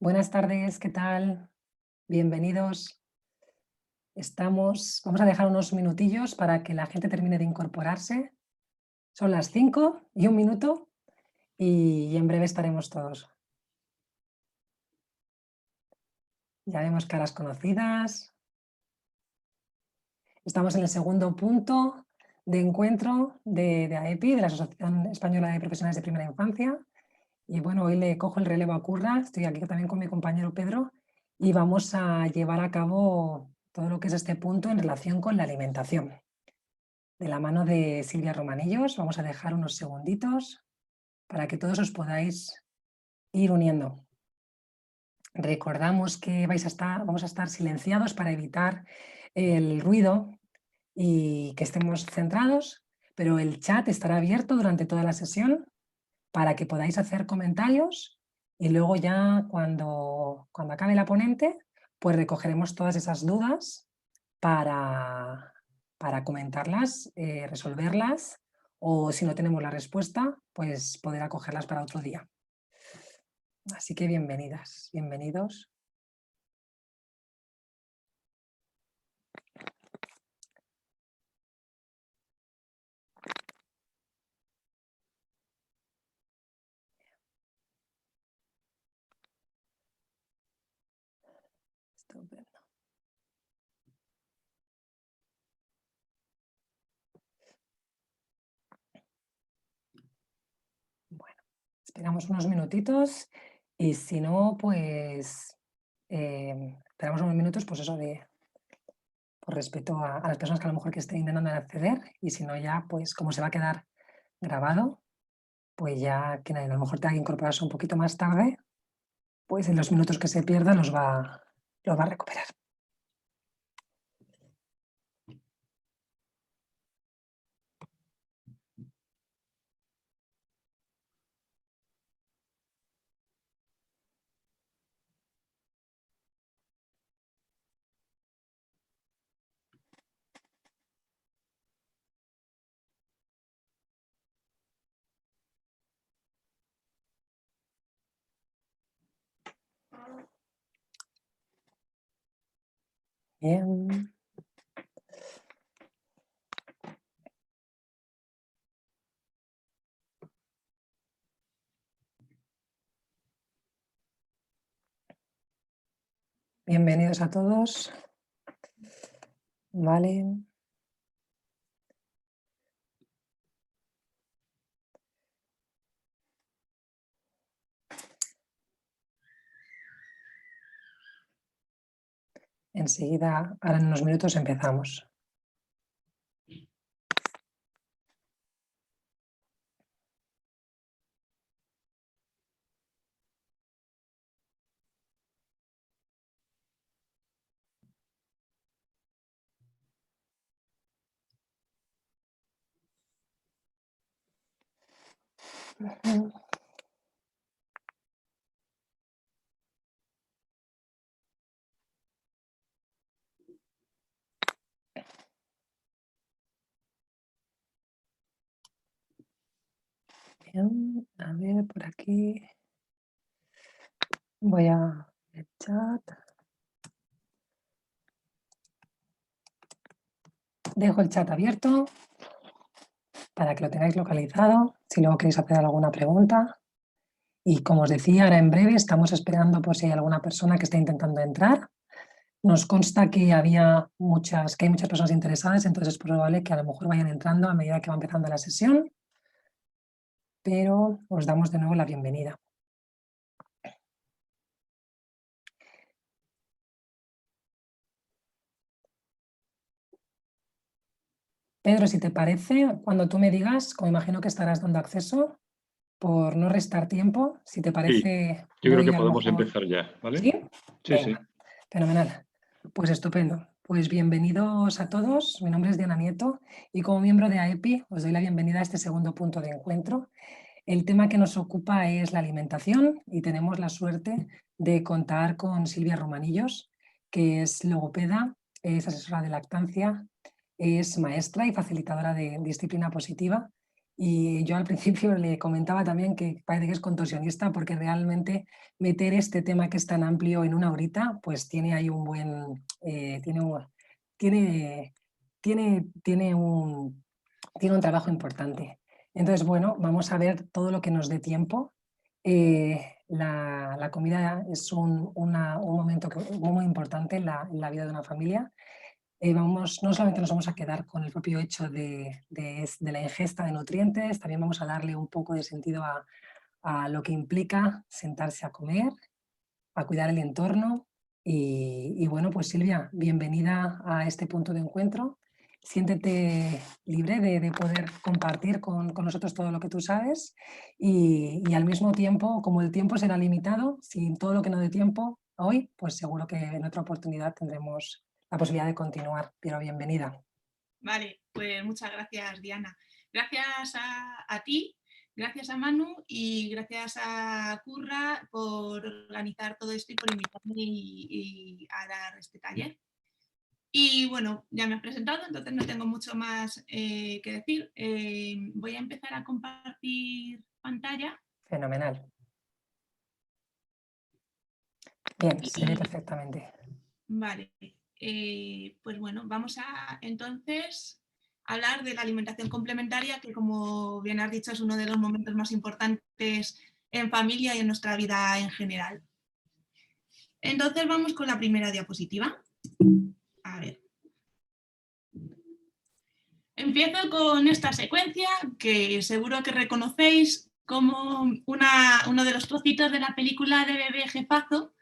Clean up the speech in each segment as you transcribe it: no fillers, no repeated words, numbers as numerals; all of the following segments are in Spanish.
Buenas tardes, ¿qué tal? Bienvenidos. Vamos a dejar unos minutillos para que la gente termine de incorporarse. Son las 5:01 y en breve estaremos todos. Ya vemos caras conocidas. Estamos en el segundo punto de encuentro de AEPI, de la Asociación Española de Profesionales de Primera Infancia. Y bueno, hoy le cojo el relevo a Curra, estoy aquí también con mi compañero Pedro y vamos a llevar a cabo todo lo que es este punto en relación con la alimentación. De la mano de Silvia Romanillos, vamos a dejar unos segunditos para que todos os podáis ir uniendo. Recordamos que vamos a estar silenciados para evitar el ruido y que estemos centrados, pero el chat estará abierto durante toda la sesión para que podáis hacer comentarios y luego ya cuando acabe la ponente, pues recogeremos todas esas dudas para comentarlas, resolverlas o si no tenemos la respuesta, pues poder acogerlas para otro día. Así que bienvenidas, bienvenidos. Estupendo. Bueno, esperamos unos minutitos y si no, pues esperamos unos minutos, pues eso por respeto a las personas que a lo mejor que estén intentando acceder y si no ya, pues como se va a quedar grabado, pues ya quien a lo mejor tenga que incorporarse un poquito más tarde, pues en los minutos que se pierda los va a recuperar. Bien. Bienvenidos a todos. Vale. Enseguida, ahora en unos minutos empezamos. Bien, a ver, por aquí voy a el chat. Dejo el chat abierto para que lo tengáis localizado, si luego queréis hacer alguna pregunta. Y como os decía, ahora en breve estamos esperando por si hay alguna persona que esté intentando entrar. Nos consta que hay muchas personas interesadas, entonces es probable que a lo mejor vayan entrando a medida que va empezando la sesión, pero os damos de nuevo la bienvenida. Pedro, si te parece, cuando tú me digas, como imagino que estarás dando acceso, por no restar tiempo, si te parece... Yo creo que podemos empezar ya, ¿vale? ¿Sí? Sí, Venga, sí. fenomenal. Pues estupendo. Pues bienvenidos a todos. Mi nombre es Diana Nieto y como miembro de AEPI os doy la bienvenida a este segundo punto de encuentro. El tema que nos ocupa es la alimentación y tenemos la suerte de contar con Silvia Romanillos, que es logopeda, es asesora de lactancia, es maestra y facilitadora de disciplina positiva Y yo al principio le comentaba también que parece que es contorsionista porque realmente meter este tema que es tan amplio en una horita, pues tiene ahí un buen, tiene, tiene un trabajo importante. Entonces, bueno, vamos a ver todo lo que nos dé tiempo. La comida es un momento muy importante en la vida de una familia. No solamente nos vamos a quedar con el propio hecho de la ingesta de nutrientes, también vamos a darle un poco de sentido a lo que implica sentarse a comer, a cuidar el entorno. Y bueno, pues Silvia, bienvenida a este punto de encuentro. Siéntete libre de poder compartir con nosotros todo lo que tú sabes y al mismo tiempo, como el tiempo será limitado, si todo lo que no dé tiempo hoy, pues seguro que en otra oportunidad tendremos la posibilidad de continuar, pero bienvenida. Vale, pues muchas gracias, Diana. Gracias a ti, gracias a Manu y gracias a Curra por organizar todo esto y por invitarme y a dar este taller. Y bueno, ya me has presentado, entonces no tengo mucho más que decir. Voy a empezar a compartir pantalla. Fenomenal. Bien, se ve perfectamente. Vale, pues bueno, vamos a entonces hablar de la alimentación complementaria, que como bien has dicho es uno de los momentos más importantes en familia y en nuestra vida en general. Entonces vamos con la primera diapositiva. A ver. Empiezo con esta secuencia que seguro que reconocéis como uno de los trocitos de la película de Bebé Jefazo,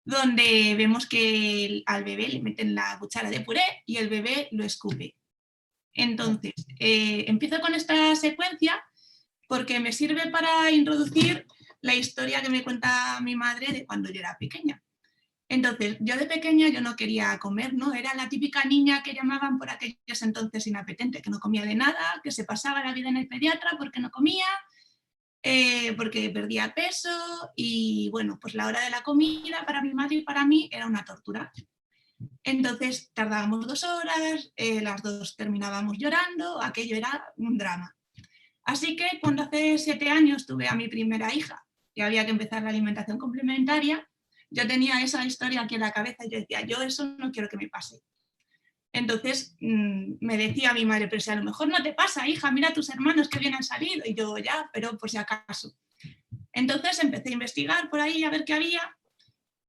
donde vemos que al bebé le meten la cuchara de puré y el bebé lo escupe. Entonces, empiezo con esta secuencia porque me sirve para introducir la historia que me cuenta mi madre de cuando yo era pequeña. Entonces, yo de pequeña yo no quería comer, ¿no? Era la típica niña que llamaban por aquellos entonces inapetente, que no comía de nada, que se pasaba la vida en el pediatra porque no comía, porque perdía peso y bueno, pues la hora de la comida para mi madre y para mí era una tortura. Entonces tardábamos 2 horas, las dos terminábamos llorando, aquello era un drama. Así que cuando hace 7 años tuve a mi primera hija y había que empezar la alimentación complementaria, yo tenía esa historia aquí en la cabeza y yo decía, yo eso no quiero que me pase. Entonces me decía mi madre, pero si a lo mejor no te pasa, hija, mira a tus hermanos que bien han salido. Y yo, ya, pero por si acaso. Entonces empecé a investigar por ahí a ver qué había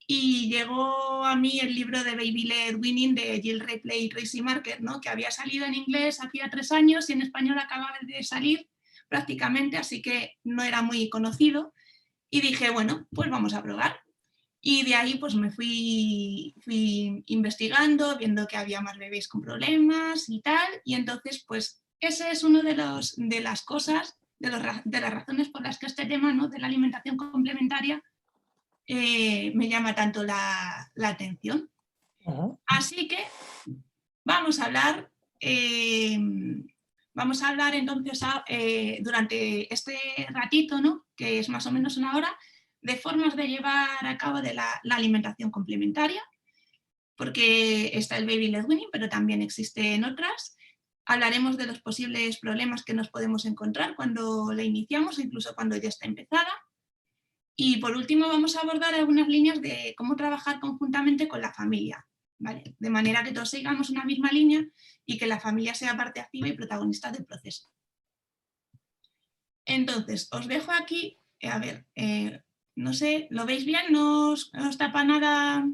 y llegó a mí el libro de Baby Led Winning de Jill Ripley y Tracy Marker, ¿no? Que había salido en inglés hacía 3 años y en español acababa de salir prácticamente, así que no era muy conocido. Y dije, bueno, pues vamos a probar. Y de ahí pues me fui investigando, viendo que había más bebés con problemas y tal. Y entonces pues ese es uno de las cosas, de las razones por las que este tema, ¿no? De la alimentación complementaria me llama tanto la atención. Así que vamos a hablar entonces durante este ratito, ¿no? Que es más o menos una hora, de formas de llevar a cabo de la alimentación complementaria, porque está el Baby Led Weaning, pero también existen otras. Hablaremos de los posibles problemas que nos podemos encontrar cuando la iniciamos, incluso cuando ya está empezada. Y por último vamos a abordar algunas líneas de cómo trabajar conjuntamente con la familia, ¿vale? De manera que todos sigamos una misma línea y que la familia sea parte activa y protagonista del proceso. Entonces, os dejo aquí, a ver, no sé, ¿lo veis bien? ¿No os tapa nada?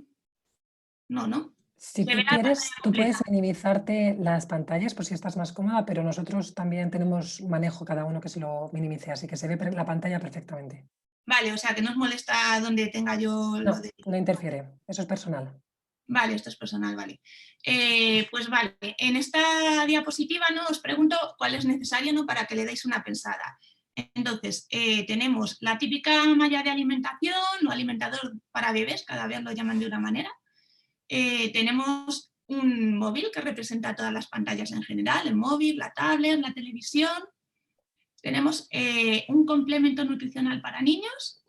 No, ¿no? Si tú quieres, tú puedes minimizarte las pantallas por si estás más cómoda, pero nosotros también tenemos manejo cada uno que se lo minimice, así que se ve la pantalla perfectamente. Vale, o sea, que no os molesta donde tenga yo no, lo de... No interfiere, eso es personal. Vale, esto es personal, vale. Pues vale, en esta diapositiva, ¿no? Os pregunto cuál es necesario, ¿no? Para que le deis una pensada. Entonces, tenemos la típica malla de alimentación o alimentador para bebés, cada vez lo llaman de una manera. Tenemos un móvil que representa todas las pantallas en general, el móvil, la tablet, la televisión. Tenemos un complemento nutricional para niños,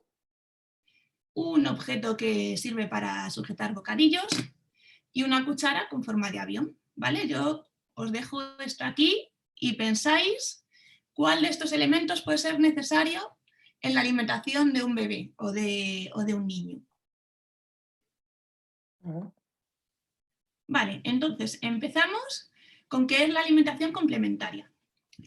un objeto que sirve para sujetar bocadillos y una cuchara con forma de avión, ¿vale? Yo os dejo esto aquí y pensáis cuál de estos elementos puede ser necesario en la alimentación de un bebé o de un niño. Vale, entonces empezamos con qué es la alimentación complementaria.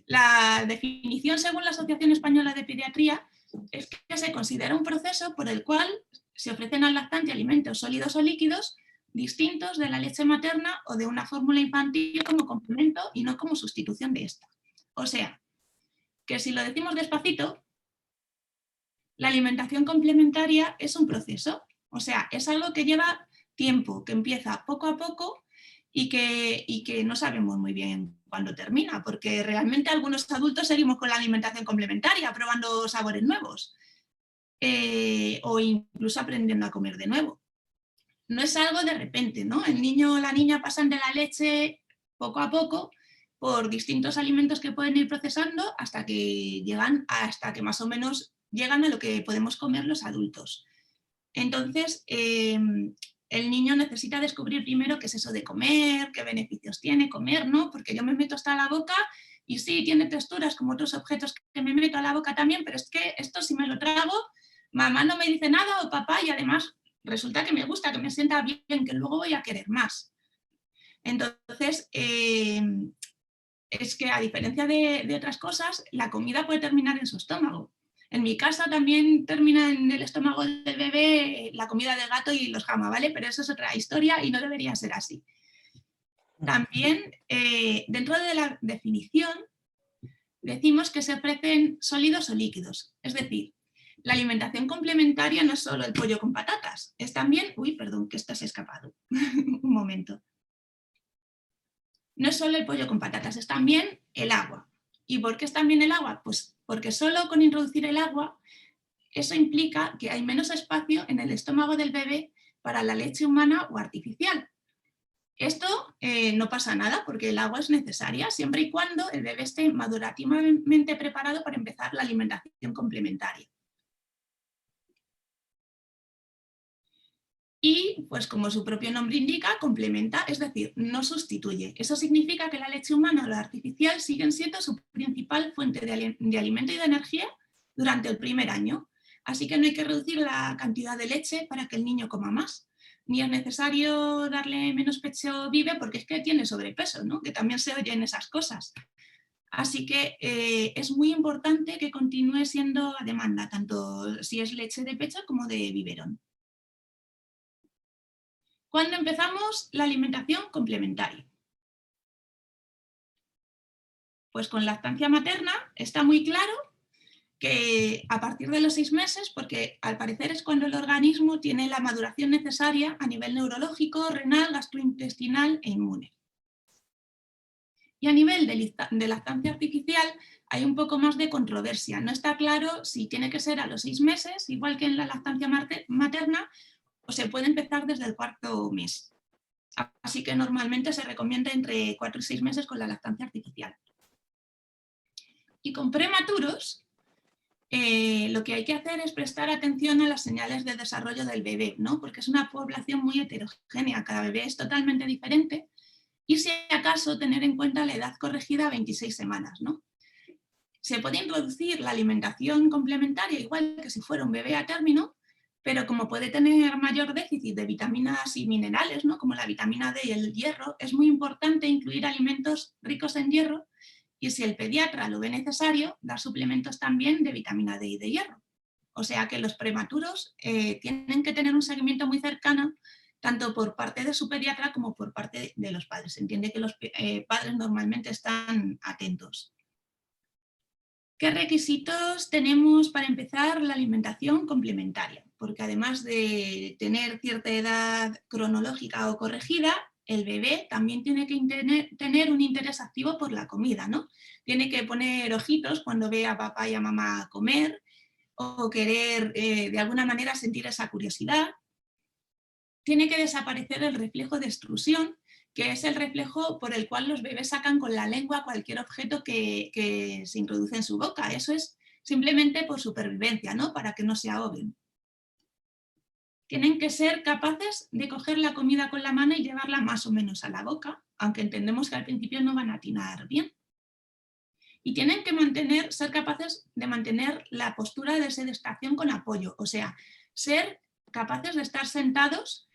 La definición según la Asociación Española de Pediatría es que se considera un proceso por el cual se ofrecen al lactante alimentos sólidos o líquidos distintos de la leche materna o de una fórmula infantil como complemento y no como sustitución de esta. O sea, que si lo decimos despacito, la alimentación complementaria es un proceso, o sea, es algo que lleva tiempo, que empieza poco a poco y que no sabemos muy bien cuándo termina, porque realmente algunos adultos seguimos con la alimentación complementaria, probando sabores nuevos o incluso aprendiendo a comer de nuevo. No es algo de repente, ¿no? El niño o la niña pasan de la leche poco a poco por distintos alimentos que pueden ir procesando hasta que más o menos llegan a lo que podemos comer los adultos. Entonces, el niño necesita descubrir primero qué es eso de comer, qué beneficios tiene comer, ¿no? Porque yo me meto hasta la boca y sí, tiene texturas como otros objetos que me meto a la boca también, pero es que esto si me lo trago, mamá no me dice nada o papá, y además resulta que me gusta, que me sienta bien, que luego voy a querer más. Entonces, es que a diferencia de otras cosas, la comida puede terminar en su estómago. En mi casa también termina en el estómago del bebé la comida del gato y los jama, ¿vale? Pero eso es otra historia y no debería ser así. También, dentro de la definición, decimos que se ofrecen sólidos o líquidos. Es decir, la alimentación complementaria no es solo el pollo con patatas, es también... Uy, perdón, que esto se ha escapado. Un momento. No es solo el pollo con patatas, es también el agua. ¿Y por qué es también el agua? Pues porque solo con introducir el agua, eso implica que hay menos espacio en el estómago del bebé para la leche humana o artificial. Esto no pasa nada porque el agua es necesaria siempre y cuando el bebé esté madurativamente preparado para empezar la alimentación complementaria. Y, pues como su propio nombre indica, complementa, es decir, no sustituye. Eso significa que la leche humana o la artificial siguen siendo su principal fuente de alimento y de energía durante el primer año. Así que no hay que reducir la cantidad de leche para que el niño coma más. Ni es necesario darle menos pecho vive porque es que tiene sobrepeso, ¿no? Que también se oyen esas cosas. Así que es muy importante que continúe siendo a demanda, tanto si es leche de pecho como de biberón. ¿Cuándo empezamos la alimentación complementaria? Pues con lactancia materna está muy claro que a partir de los 6 meses, porque al parecer es cuando el organismo tiene la maduración necesaria a nivel neurológico, renal, gastrointestinal e inmune. Y a nivel de lactancia artificial hay un poco más de controversia. No está claro si tiene que ser a los 6 meses, igual que en la lactancia materna, o se puede empezar desde el 4.º mes. Así que normalmente se recomienda entre 4 y 6 meses con la lactancia artificial. Y con prematuros, lo que hay que hacer es prestar atención a las señales de desarrollo del bebé, ¿no? Porque es una población muy heterogénea, cada bebé es totalmente diferente, y si acaso tener en cuenta la edad corregida a 26 semanas, ¿no? Se puede introducir la alimentación complementaria igual que si fuera un bebé a término, pero como puede tener mayor déficit de vitaminas y minerales, ¿no? Como la vitamina D y el hierro, es muy importante incluir alimentos ricos en hierro y si el pediatra lo ve necesario, dar suplementos también de vitamina D y de hierro. O sea que los prematuros tienen que tener un seguimiento muy cercano tanto por parte de su pediatra como por parte de los padres. Se entiende que los padres normalmente están atentos. ¿Qué requisitos tenemos para empezar la alimentación complementaria? Porque además de tener cierta edad cronológica o corregida, el bebé también tiene que tener un interés activo por la comida, ¿no? Tiene que poner ojitos cuando ve a papá y a mamá comer o querer de alguna manera sentir esa curiosidad. Tiene que desaparecer el reflejo de extrusión, que es el reflejo por el cual los bebés sacan con la lengua cualquier objeto que se introduce en su boca. Eso es simplemente por supervivencia, ¿no? Para que no se ahoguen. Tienen que ser capaces de coger la comida con la mano y llevarla más o menos a la boca, aunque entendemos que al principio no van a atinar bien. y tienen que ser capaces de mantener la postura de sedestación con apoyo, o sea, ser capaces de estar sentados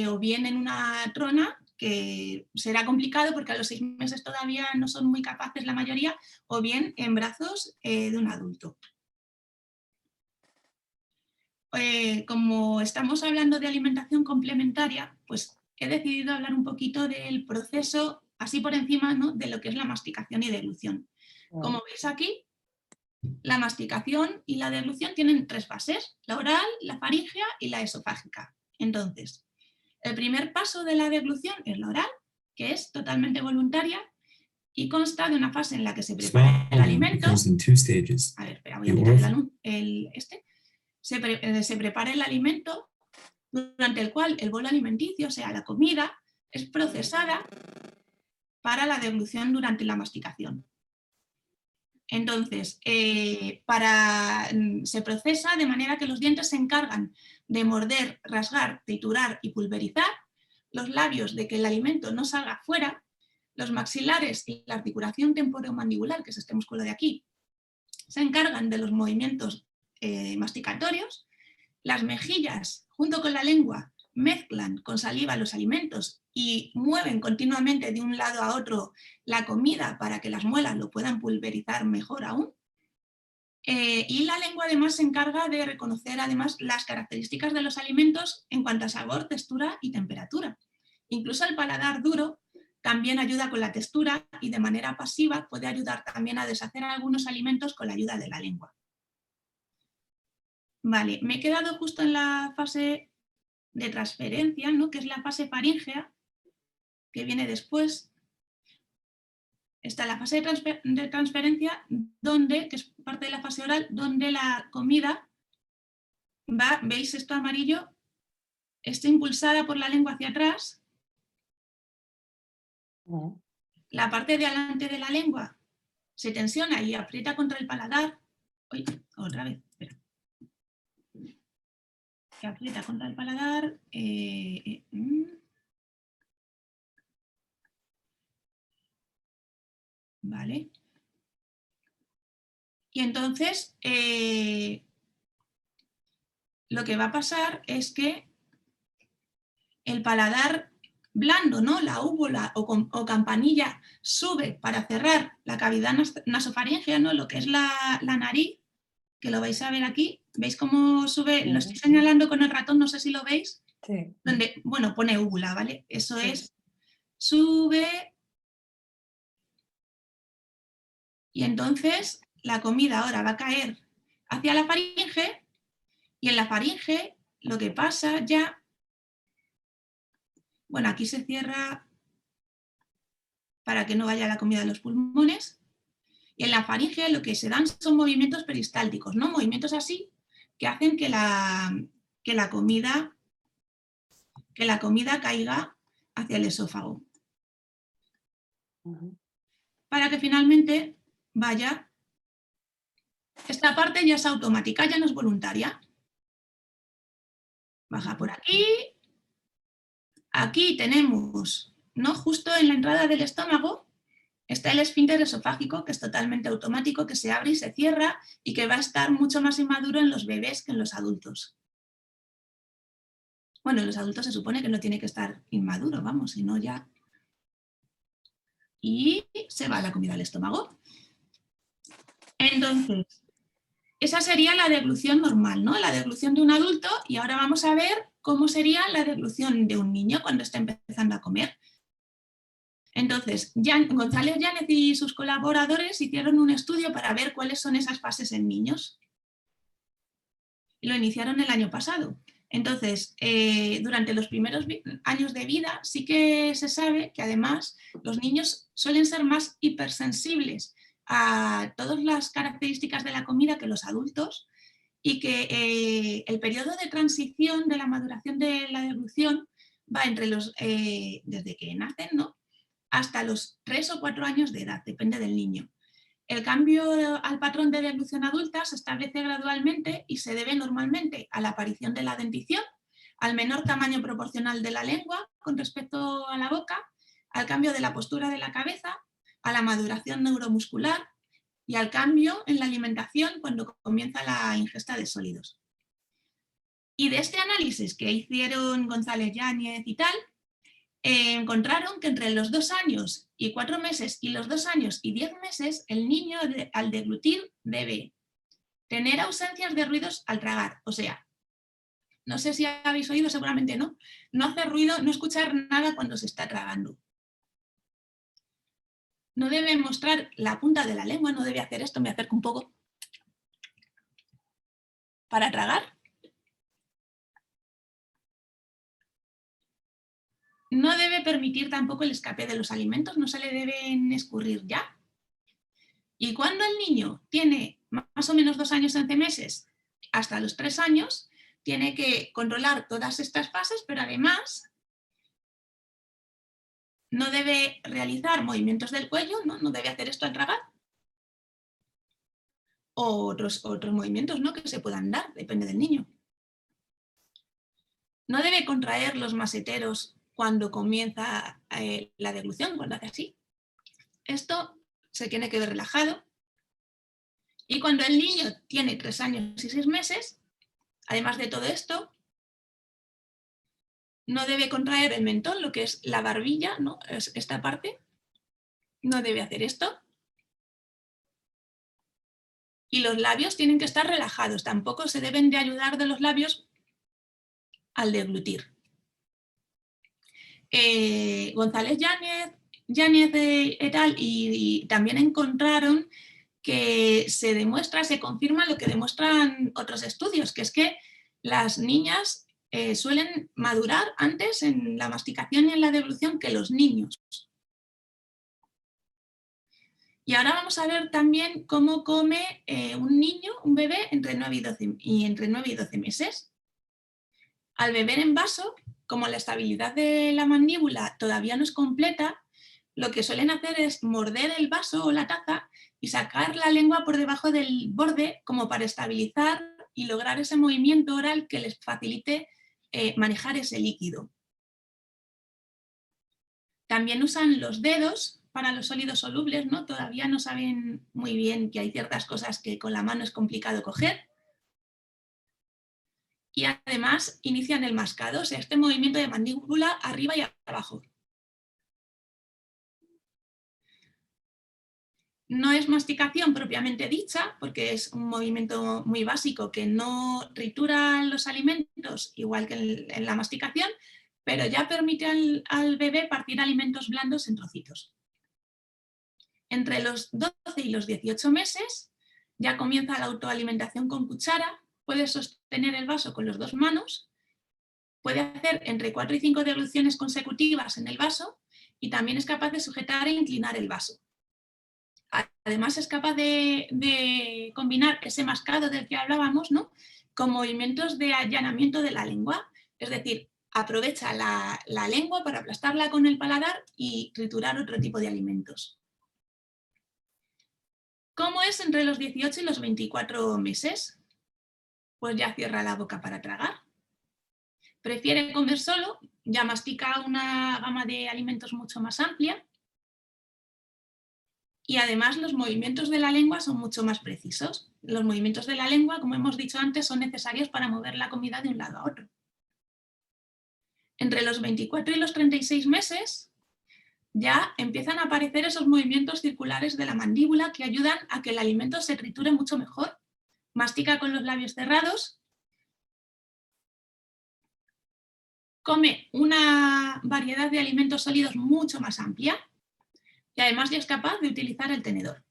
o bien en una trona, que será complicado porque a los 6 meses todavía no son muy capaces la mayoría, o bien en brazos de un adulto. Como estamos hablando de alimentación complementaria, pues he decidido hablar un poquito del proceso, así por encima, ¿no?, de lo que es la masticación y deglución. Como veis aquí, la masticación y la deglución tienen 3 fases: la oral, la faríngea y la esofágica. Entonces, el primer paso de la deglución es la oral, que es totalmente voluntaria y consta de una fase en la que se prepara el alimento. A ver, espera, voy a quitar se prepara el alimento, durante el cual el bol alimenticio, o sea, la comida, es procesada para la deglución durante la masticación. Entonces, se procesa de manera que los dientes se encargan de morder, rasgar, triturar y pulverizar, los labios de que el alimento no salga fuera, los maxilares y la articulación temporomandibular, que es este músculo de aquí, se encargan de los movimientos masticatorios, las mejillas junto con la lengua mezclan con saliva los alimentos y mueven continuamente de un lado a otro la comida para que las muelas lo puedan pulverizar mejor aún. Y la lengua además se encarga de reconocer además las características de los alimentos en cuanto a sabor, textura y temperatura. Incluso el paladar duro también ayuda con la textura y de manera pasiva puede ayudar también a deshacer algunos alimentos con la ayuda de la lengua. Vale, me he quedado justo en la fase de transferencia, ¿no?, que es la fase faríngea, que viene después. Está la fase de transferencia, que es parte de la fase oral, donde la comida va, ¿veis esto amarillo? Está impulsada por la lengua hacia atrás. La parte de adelante de la lengua se tensiona y aprieta contra el paladar. Uy, otra vez, espera. Que aprieta contra el paladar. Vale. Y entonces lo que va a pasar es que el paladar blando, ¿no?, la úvula o campanilla, sube para cerrar la cavidad nasofaríngea, ¿no?, lo que es la nariz, que lo vais a ver aquí. ¿Veis cómo sube? Lo estoy señalando con el ratón, no sé si lo veis. Sí. Donde, bueno, pone úvula, ¿vale? Eso es, sube. Y entonces la comida ahora va a caer hacia la faringe, y en la faringe lo que pasa ya, bueno, aquí se cierra para que no vaya la comida a los pulmones, y en la faringe lo que se dan son movimientos peristálticos, ¿no?, movimientos así que hacen que la comida caiga hacia el esófago. Para que finalmente vaya. Esta parte ya es automática, ya no es voluntaria. Baja por aquí. Aquí tenemos, ¿no?, justo en la entrada del estómago, está el esfínter esofágico, que es totalmente automático, que se abre y se cierra y que va a estar mucho más inmaduro en los bebés que en los adultos. Bueno, en los adultos se supone que no tiene que estar inmaduro, vamos, si no ya. Y se va la comida al estómago. Entonces, esa sería la deglución normal, ¿no?, la deglución de un adulto, y ahora vamos a ver cómo sería la deglución de un niño cuando está empezando a comer. Entonces, González Yáñez y sus colaboradores hicieron un estudio para ver cuáles son esas fases en niños. Lo iniciaron el año pasado. Entonces, durante los primeros años de vida sí que se sabe que además los niños suelen ser más hipersensibles a todas las características de la comida que los adultos, y que el periodo de transición de la maduración de la deglución va desde que nacen, ¿no?, hasta los 3 o 4 años de edad, depende del niño. El cambio al patrón de deglución adulta se establece gradualmente y se debe normalmente a la aparición de la dentición, al menor tamaño proporcional de la lengua con respecto a la boca, al cambio de la postura de la cabeza, a la maduración neuromuscular, y al cambio en la alimentación cuando comienza la ingesta de sólidos. Y de este análisis que hicieron González Yáñez y tal, encontraron que entre los 2 años y 4 meses y los 2 años y 10 meses, el niño al deglutir debe tener ausencias de ruidos al tragar. O sea, no sé si habéis oído, seguramente no, no hacer ruido, no escuchar nada cuando se está tragando. No debe mostrar la punta de la lengua, no debe hacer esto, me acerco un poco para tragar. No debe permitir tampoco el escape de los alimentos, no se le deben escurrir ya. Y cuando el niño tiene más o menos 2 años y 11 meses, hasta los 3 años, tiene que controlar todas estas fases, pero además no debe realizar movimientos del cuello, no debe hacer esto al tragar. O otros movimientos, ¿no?, que se puedan dar, depende del niño. No debe contraer los maseteros cuando comienza la deglución, cuando hace así. Esto se tiene que ver relajado. Y cuando el niño tiene 3 años y 6 meses, además de todo esto, no debe contraer el mentón, lo que es la barbilla, ¿no?, es esta parte. No debe hacer esto. Y los labios tienen que estar relajados, tampoco se deben de ayudar de los labios al deglutir. González Yáñez et al. Y también encontraron que se confirma lo que demuestran otros estudios, que es que las niñas suelen madurar antes en la masticación y en la deglución que los niños. Y ahora vamos a ver también cómo come un niño, un bebé, entre 9 y 12 meses. Al beber en vaso, como la estabilidad de la mandíbula todavía no es completa, lo que suelen hacer es morder el vaso o la taza y sacar la lengua por debajo del borde como para estabilizar y lograr ese movimiento oral que les facilite manejar ese líquido. También usan los dedos para los sólidos solubles, ¿no? Todavía no saben muy bien que hay ciertas cosas que con la mano es complicado coger. Y además inician el mascado, o sea, este movimiento de mandíbula arriba y abajo. No es masticación propiamente dicha, porque es un movimiento muy básico que no tritura los alimentos igual que en la masticación, pero ya permite al bebé partir alimentos blandos en trocitos. Entre los 12 y los 18 meses ya comienza la autoalimentación con cuchara, puede sostener el vaso con las 2 manos, puede hacer entre 4 y 5 degluciones consecutivas en el vaso y también es capaz de sujetar e inclinar el vaso. Además es capaz de combinar ese mascado del que hablábamos, ¿no?, con movimientos de allanamiento de la lengua, es decir, aprovecha la lengua para aplastarla con el paladar y triturar otro tipo de alimentos. ¿Cómo es entre los 18 y los 24 meses? Pues ya cierra la boca para tragar. Prefiere comer solo, ya mastica una gama de alimentos mucho más amplia. Y además los movimientos de la lengua son mucho más precisos. Los movimientos de la lengua, como hemos dicho antes, son necesarios para mover la comida de un lado a otro. Entre los 24 y los 36 meses ya empiezan a aparecer esos movimientos circulares de la mandíbula que ayudan a que el alimento se triture mucho mejor. Mastica con los labios cerrados, come una variedad de alimentos sólidos mucho más amplia y además ya es capaz de utilizar el tenedor.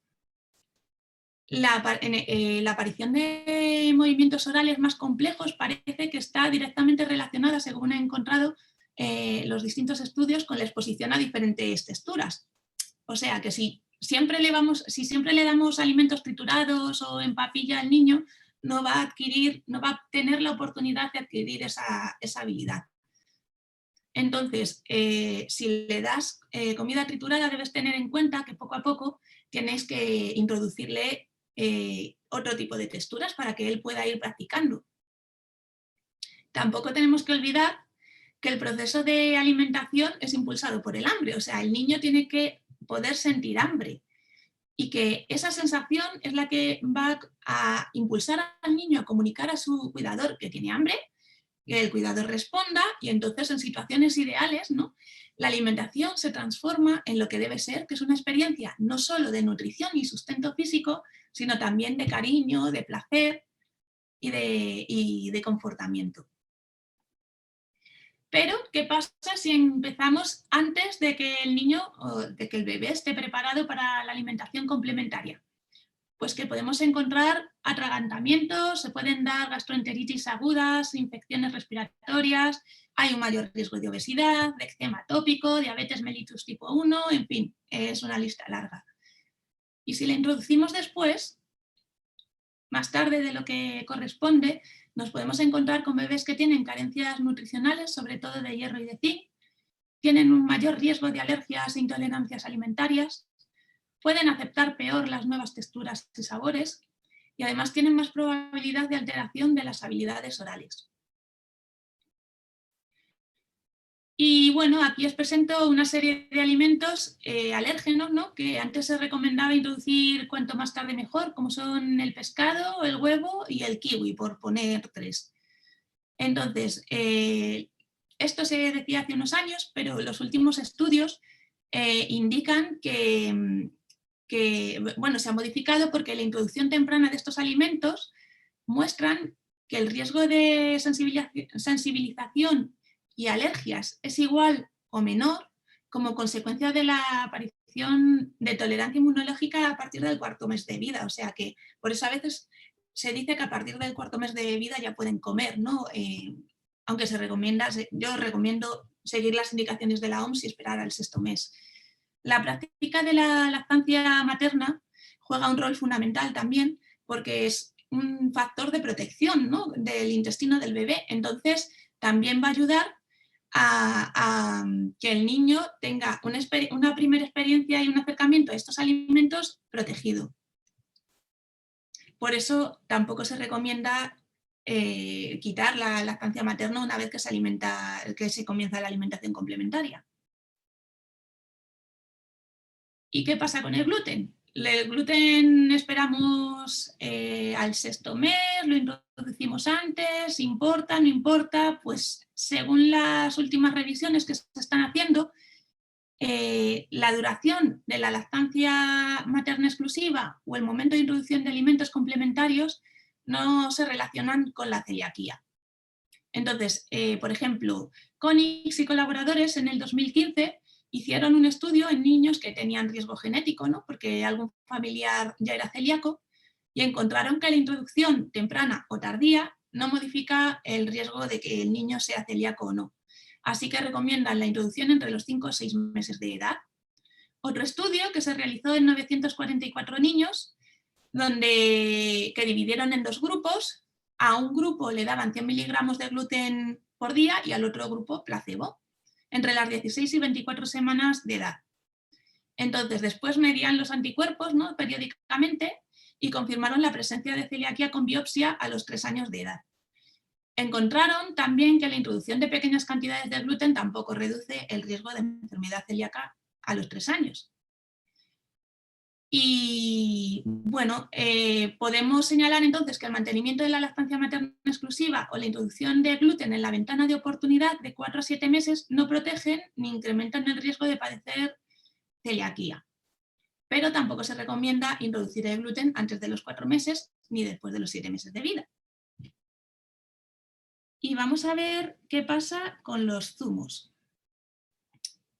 La aparición de movimientos orales más complejos parece que está directamente relacionada, según he encontrado los distintos estudios, con la exposición a diferentes texturas. O sea que si siempre le damos alimentos triturados o en papilla al niño, no va a tener la oportunidad de adquirir esa habilidad. Entonces, si le das comida triturada, debes tener en cuenta que poco a poco tienes que introducirle otro tipo de texturas para que él pueda ir practicando. Tampoco tenemos que olvidar que el proceso de alimentación es impulsado por el hambre, o sea, el niño tiene que poder sentir hambre. y que esa sensación es la que va a impulsar al niño a comunicar a su cuidador que tiene hambre, que el cuidador responda, y entonces en situaciones ideales, ¿no?, la alimentación se transforma en lo que debe ser, que es una experiencia no solo de nutrición y sustento físico, sino también de cariño, de placer y de confortamiento. Pero, ¿qué pasa si empezamos antes de que el niño o de que el bebé esté preparado para la alimentación complementaria? Pues que podemos encontrar atragantamientos, se pueden dar gastroenteritis agudas, infecciones respiratorias, hay un mayor riesgo de obesidad, de eczema atópico, diabetes mellitus tipo 1, en fin, es una lista larga. Y si la introducimos después, más tarde de lo que corresponde, nos podemos encontrar con bebés que tienen carencias nutricionales, sobre todo de hierro y de zinc, tienen un mayor riesgo de alergias e intolerancias alimentarias, pueden aceptar peor las nuevas texturas y sabores y además tienen más probabilidad de alteración de las habilidades orales. Y bueno, aquí os presento una serie de alimentos alérgenos, ¿no?, que antes se recomendaba introducir cuanto más tarde mejor, como son el pescado, el huevo y el kiwi, por poner 3. Entonces, esto se decía hace unos años, pero los últimos estudios indican que, bueno, se ha modificado porque la introducción temprana de estos alimentos muestran que el riesgo de sensibilización y alergias es igual o menor como consecuencia de la aparición de tolerancia inmunológica a partir del 4.º mes de vida. O sea que por eso a veces se dice que a partir del 4.º mes de vida ya pueden comer, ¿no? Aunque yo recomiendo seguir las indicaciones de la OMS y esperar al 6.º mes. La práctica de la lactancia materna juega un rol fundamental también porque es un factor de protección, ¿no?, del intestino del bebé. Entonces, también va a ayudar a que el niño tenga una primera experiencia y un acercamiento a estos alimentos protegido. Por eso tampoco se recomienda quitar la lactancia materna una vez que se comienza la alimentación complementaria. ¿Y qué pasa con el gluten? El gluten esperamos al 6.º mes, lo introducimos antes, ¿importa, no importa? Pues según las últimas revisiones que se están haciendo, la duración de la lactancia materna exclusiva o el momento de introducción de alimentos complementarios no se relacionan con la celiaquía. Entonces, por ejemplo, Konix y colaboradores en el 2015 hicieron un estudio en niños que tenían riesgo genético, ¿no?, porque algún familiar ya era celíaco, y encontraron que la introducción temprana o tardía no modifica el riesgo de que el niño sea celíaco o no. Así que recomiendan la introducción entre los 5 o 6 meses de edad. Otro estudio que se realizó en 944 niños, que dividieron en 2 grupos. A un grupo le daban 100 miligramos de gluten por día y al otro grupo placebo, entre las 16 y 24 semanas de edad. Entonces, después medían los anticuerpos, ¿no?, periódicamente y confirmaron la presencia de celiaquía con biopsia a los 3 años de edad. Encontraron también que la introducción de pequeñas cantidades de gluten tampoco reduce el riesgo de enfermedad celíaca a los 3 años. Y bueno, podemos señalar entonces que el mantenimiento de la lactancia materna exclusiva o la introducción de gluten en la ventana de oportunidad de 4 a 7 meses no protegen ni incrementan el riesgo de padecer celiaquía. Pero tampoco se recomienda introducir el gluten antes de los 4 meses ni después de los 7 meses de vida. Y vamos a ver qué pasa con los zumos.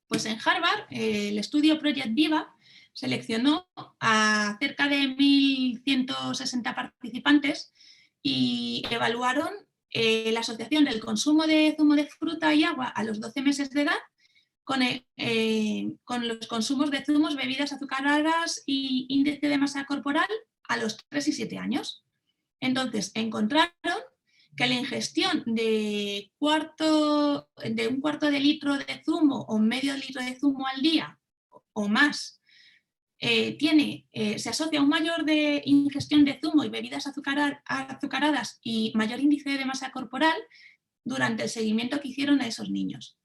Pues en Harvard, el estudio Project Viva seleccionó a cerca de 1.160 participantes y evaluaron la asociación del consumo de zumo de fruta y agua a los 12 meses de edad con los consumos de zumos, bebidas azucaradas y índice de masa corporal a los 3 y 7 años. Entonces, encontraron que la ingestión de un cuarto de litro de zumo o medio litro de zumo al día o más se asocia a un mayor de ingestión de zumo y bebidas azucaradas y mayor índice de masa corporal durante el seguimiento que hicieron a esos niños.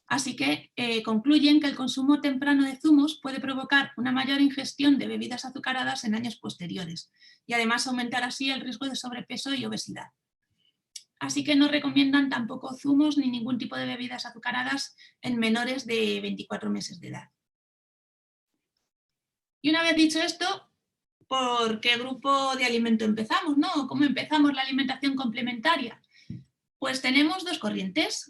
Así que concluyen que el consumo temprano de zumos puede provocar una mayor ingestión de bebidas azucaradas en años posteriores y además aumentar así el riesgo de sobrepeso y obesidad. Así que no recomiendan tampoco zumos ni ningún tipo de bebidas azucaradas en menores de 24 meses de edad. Y una vez dicho esto, ¿por qué grupo de alimento empezamos, no? ¿Cómo empezamos la alimentación complementaria? Pues tenemos dos corrientes.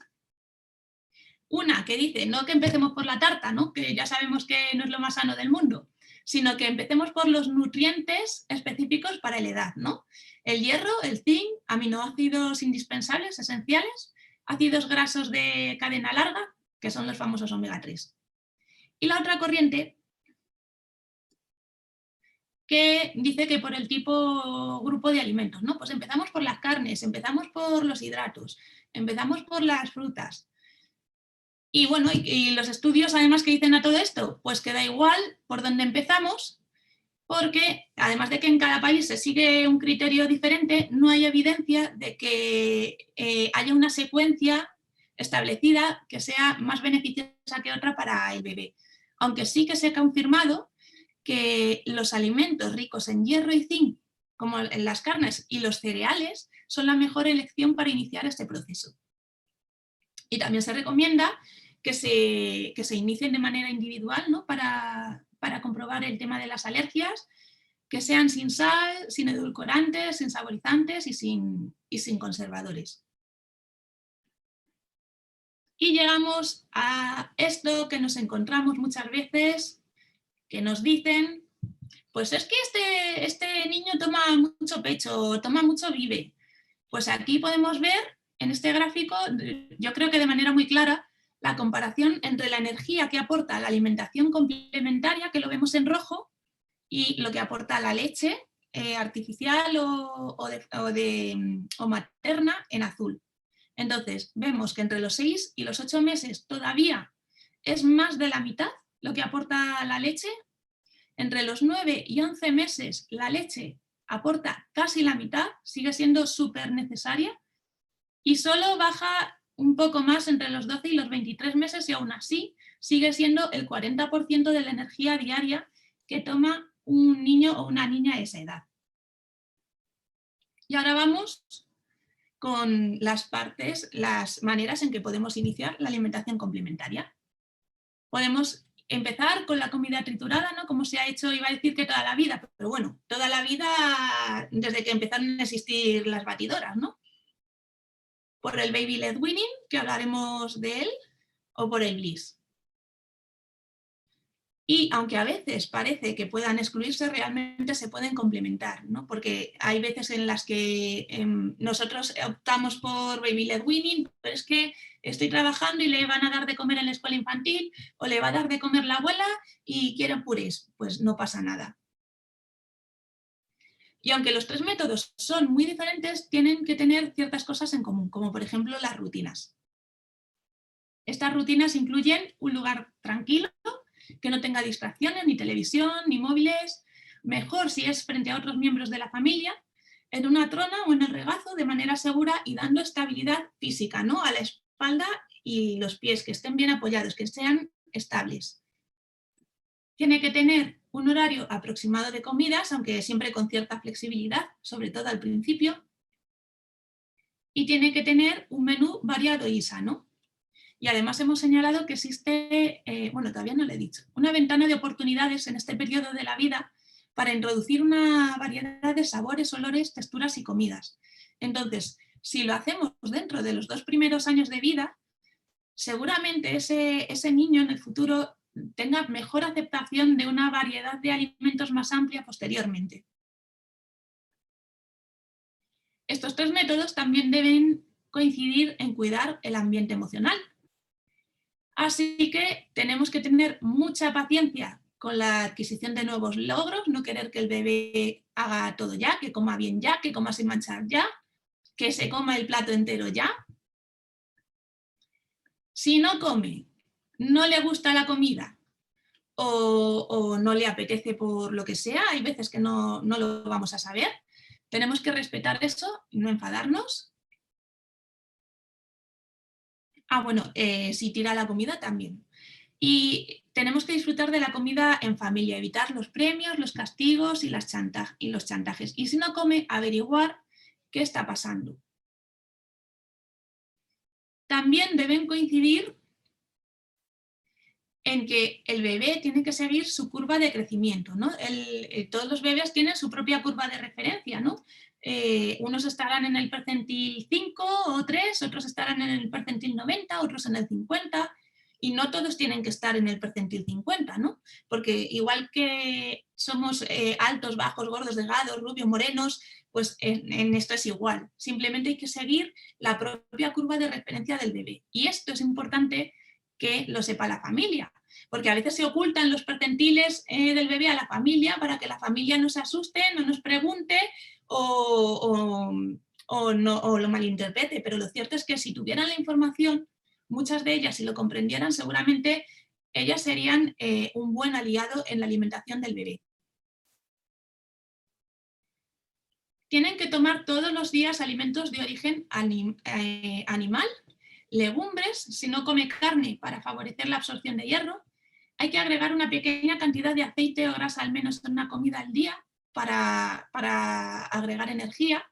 Una que dice, no que empecemos por la tarta, ¿no? Que ya sabemos que no es lo más sano del mundo, sino que empecemos por los nutrientes específicos para la edad, ¿no? El hierro, el zinc, aminoácidos indispensables, esenciales, ácidos grasos de cadena larga, que son los famosos omega 3. Y la otra corriente que dice que por el tipo grupo de alimentos, ¿no? Pues empezamos por las carnes, empezamos por los hidratos, empezamos por las frutas. Y bueno, y los estudios además que dicen a todo esto, pues que da igual por dónde empezamos, porque además de que en cada país se sigue un criterio diferente, no hay evidencia de que haya una secuencia establecida que sea más beneficiosa que otra para el bebé. Aunque sí que se ha confirmado que los alimentos ricos en hierro y zinc, como en las carnes y los cereales, son la mejor elección para iniciar este proceso. Y también se recomienda que se inicien de manera individual, ¿no? para comprobar el tema de las alergias, que sean sin sal, sin edulcorantes, sin saborizantes y sin conservadores. Y llegamos a esto que nos encontramos muchas veces, que nos dicen, pues es que este niño toma mucho pecho, toma mucho bibe. Pues aquí podemos ver en este gráfico, yo creo que de manera muy clara, la comparación entre la energía que aporta la alimentación complementaria, que lo vemos en rojo, y lo que aporta la leche artificial o materna en azul. Entonces, vemos que entre los 6 y los 8 meses todavía es más de la mitad lo que aporta la leche. Entre los 9 y 11 meses la leche aporta casi la mitad, sigue siendo súper necesaria, y solo baja un poco más entre los 12 y los 23 meses y aún así sigue siendo el 40% de la energía diaria que toma un niño o una niña a esa edad. Y ahora vamos con las maneras en que podemos iniciar la alimentación complementaria. Podemos empezar con la comida triturada, ¿no? Como se ha hecho, iba a decir que toda la vida, pero bueno, toda la vida desde que empezaron a existir las batidoras, ¿no? Por el Baby Led Weaning, que hablaremos de él, o por el Bliss. Y aunque a veces parece que puedan excluirse, realmente se pueden complementar, ¿no? Porque hay veces en las que nosotros optamos por Baby Led Weaning, pero es que estoy trabajando y le van a dar de comer en la escuela infantil, o le va a dar de comer la abuela y quieren purés, pues no pasa nada. Y aunque los tres métodos son muy diferentes, tienen que tener ciertas cosas en común, como por ejemplo las rutinas. Estas rutinas incluyen un lugar tranquilo, que no tenga distracciones, ni televisión, ni móviles, mejor si es frente a otros miembros de la familia, en una trona o en el regazo de manera segura y dando estabilidad física, ¿no? A la espalda y los pies, que estén bien apoyados, que sean estables. Tiene que tener un horario aproximado de comidas, aunque siempre con cierta flexibilidad, sobre todo al principio, y tiene que tener un menú variado y sano. Y además hemos señalado que existe, bueno, todavía no lo he dicho, una ventana de oportunidades en este periodo de la vida para introducir una variedad de sabores, olores, texturas y comidas. Entonces, si lo hacemos dentro de los 2 primeros años de vida, seguramente ese niño en el futuro tenga mejor aceptación de una variedad de alimentos más amplia posteriormente. Estos 3 métodos también deben coincidir en cuidar el ambiente emocional. Así que tenemos que tener mucha paciencia con la adquisición de nuevos logros, no querer que el bebé haga todo ya, que coma bien ya, que coma sin manchar ya, que se coma el plato entero ya. Si no come, no le gusta la comida o no le apetece por lo que sea, hay veces que no lo vamos a saber, tenemos que respetar eso y no enfadarnos. Bueno, si tira la comida también. Y tenemos que disfrutar de la comida en familia, evitar los premios, los castigos y los chantajes. Y si no come, averiguar qué está pasando. También deben coincidir en que el bebé tiene que seguir su curva de crecimiento, ¿no? Todos los bebés tienen su propia curva de referencia, ¿no? Unos estarán en el percentil 5 o 3, otros estarán en el percentil 90, otros en el 50, y no todos tienen que estar en el percentil 50, ¿no? Porque igual que somos altos, bajos, gordos, delgados, rubios, morenos, pues en esto es igual. Simplemente hay que seguir la propia curva de referencia del bebé. Y esto es importante que lo sepa la familia, porque a veces se ocultan los percentiles del bebé a la familia para que la familia no se asuste, no nos pregunte o lo malinterprete, pero lo cierto es que si tuvieran la información, muchas de ellas, si lo comprendieran, seguramente ellas serían un buen aliado en la alimentación del bebé. Tienen que tomar todos los días alimentos de origen animal, legumbres, si no come carne para favorecer la absorción de hierro. Hay que agregar una pequeña cantidad de aceite o grasa al menos en una comida al día para agregar energía.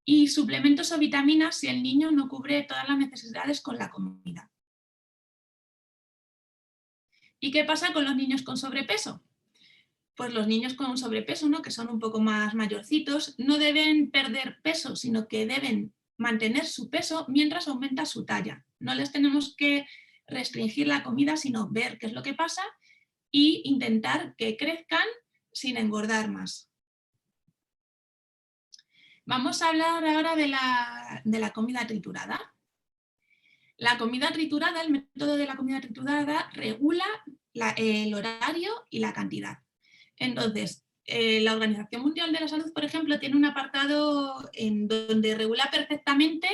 Y suplementos o vitaminas si el niño no cubre todas las necesidades con la comida. ¿Y qué pasa con los niños con sobrepeso? Pues los niños con sobrepeso, ¿no? Que son un poco más mayorcitos, no deben perder peso, sino que deben mantener su peso mientras aumenta su talla. No les tenemos que restringir la comida, sino ver qué es lo que pasa e intentar que crezcan sin engordar más. Vamos a hablar ahora de la comida triturada. La comida triturada, el método de la comida triturada regula el horario y la cantidad. Entonces, la Organización Mundial de la Salud, por ejemplo, tiene un apartado en donde regula perfectamente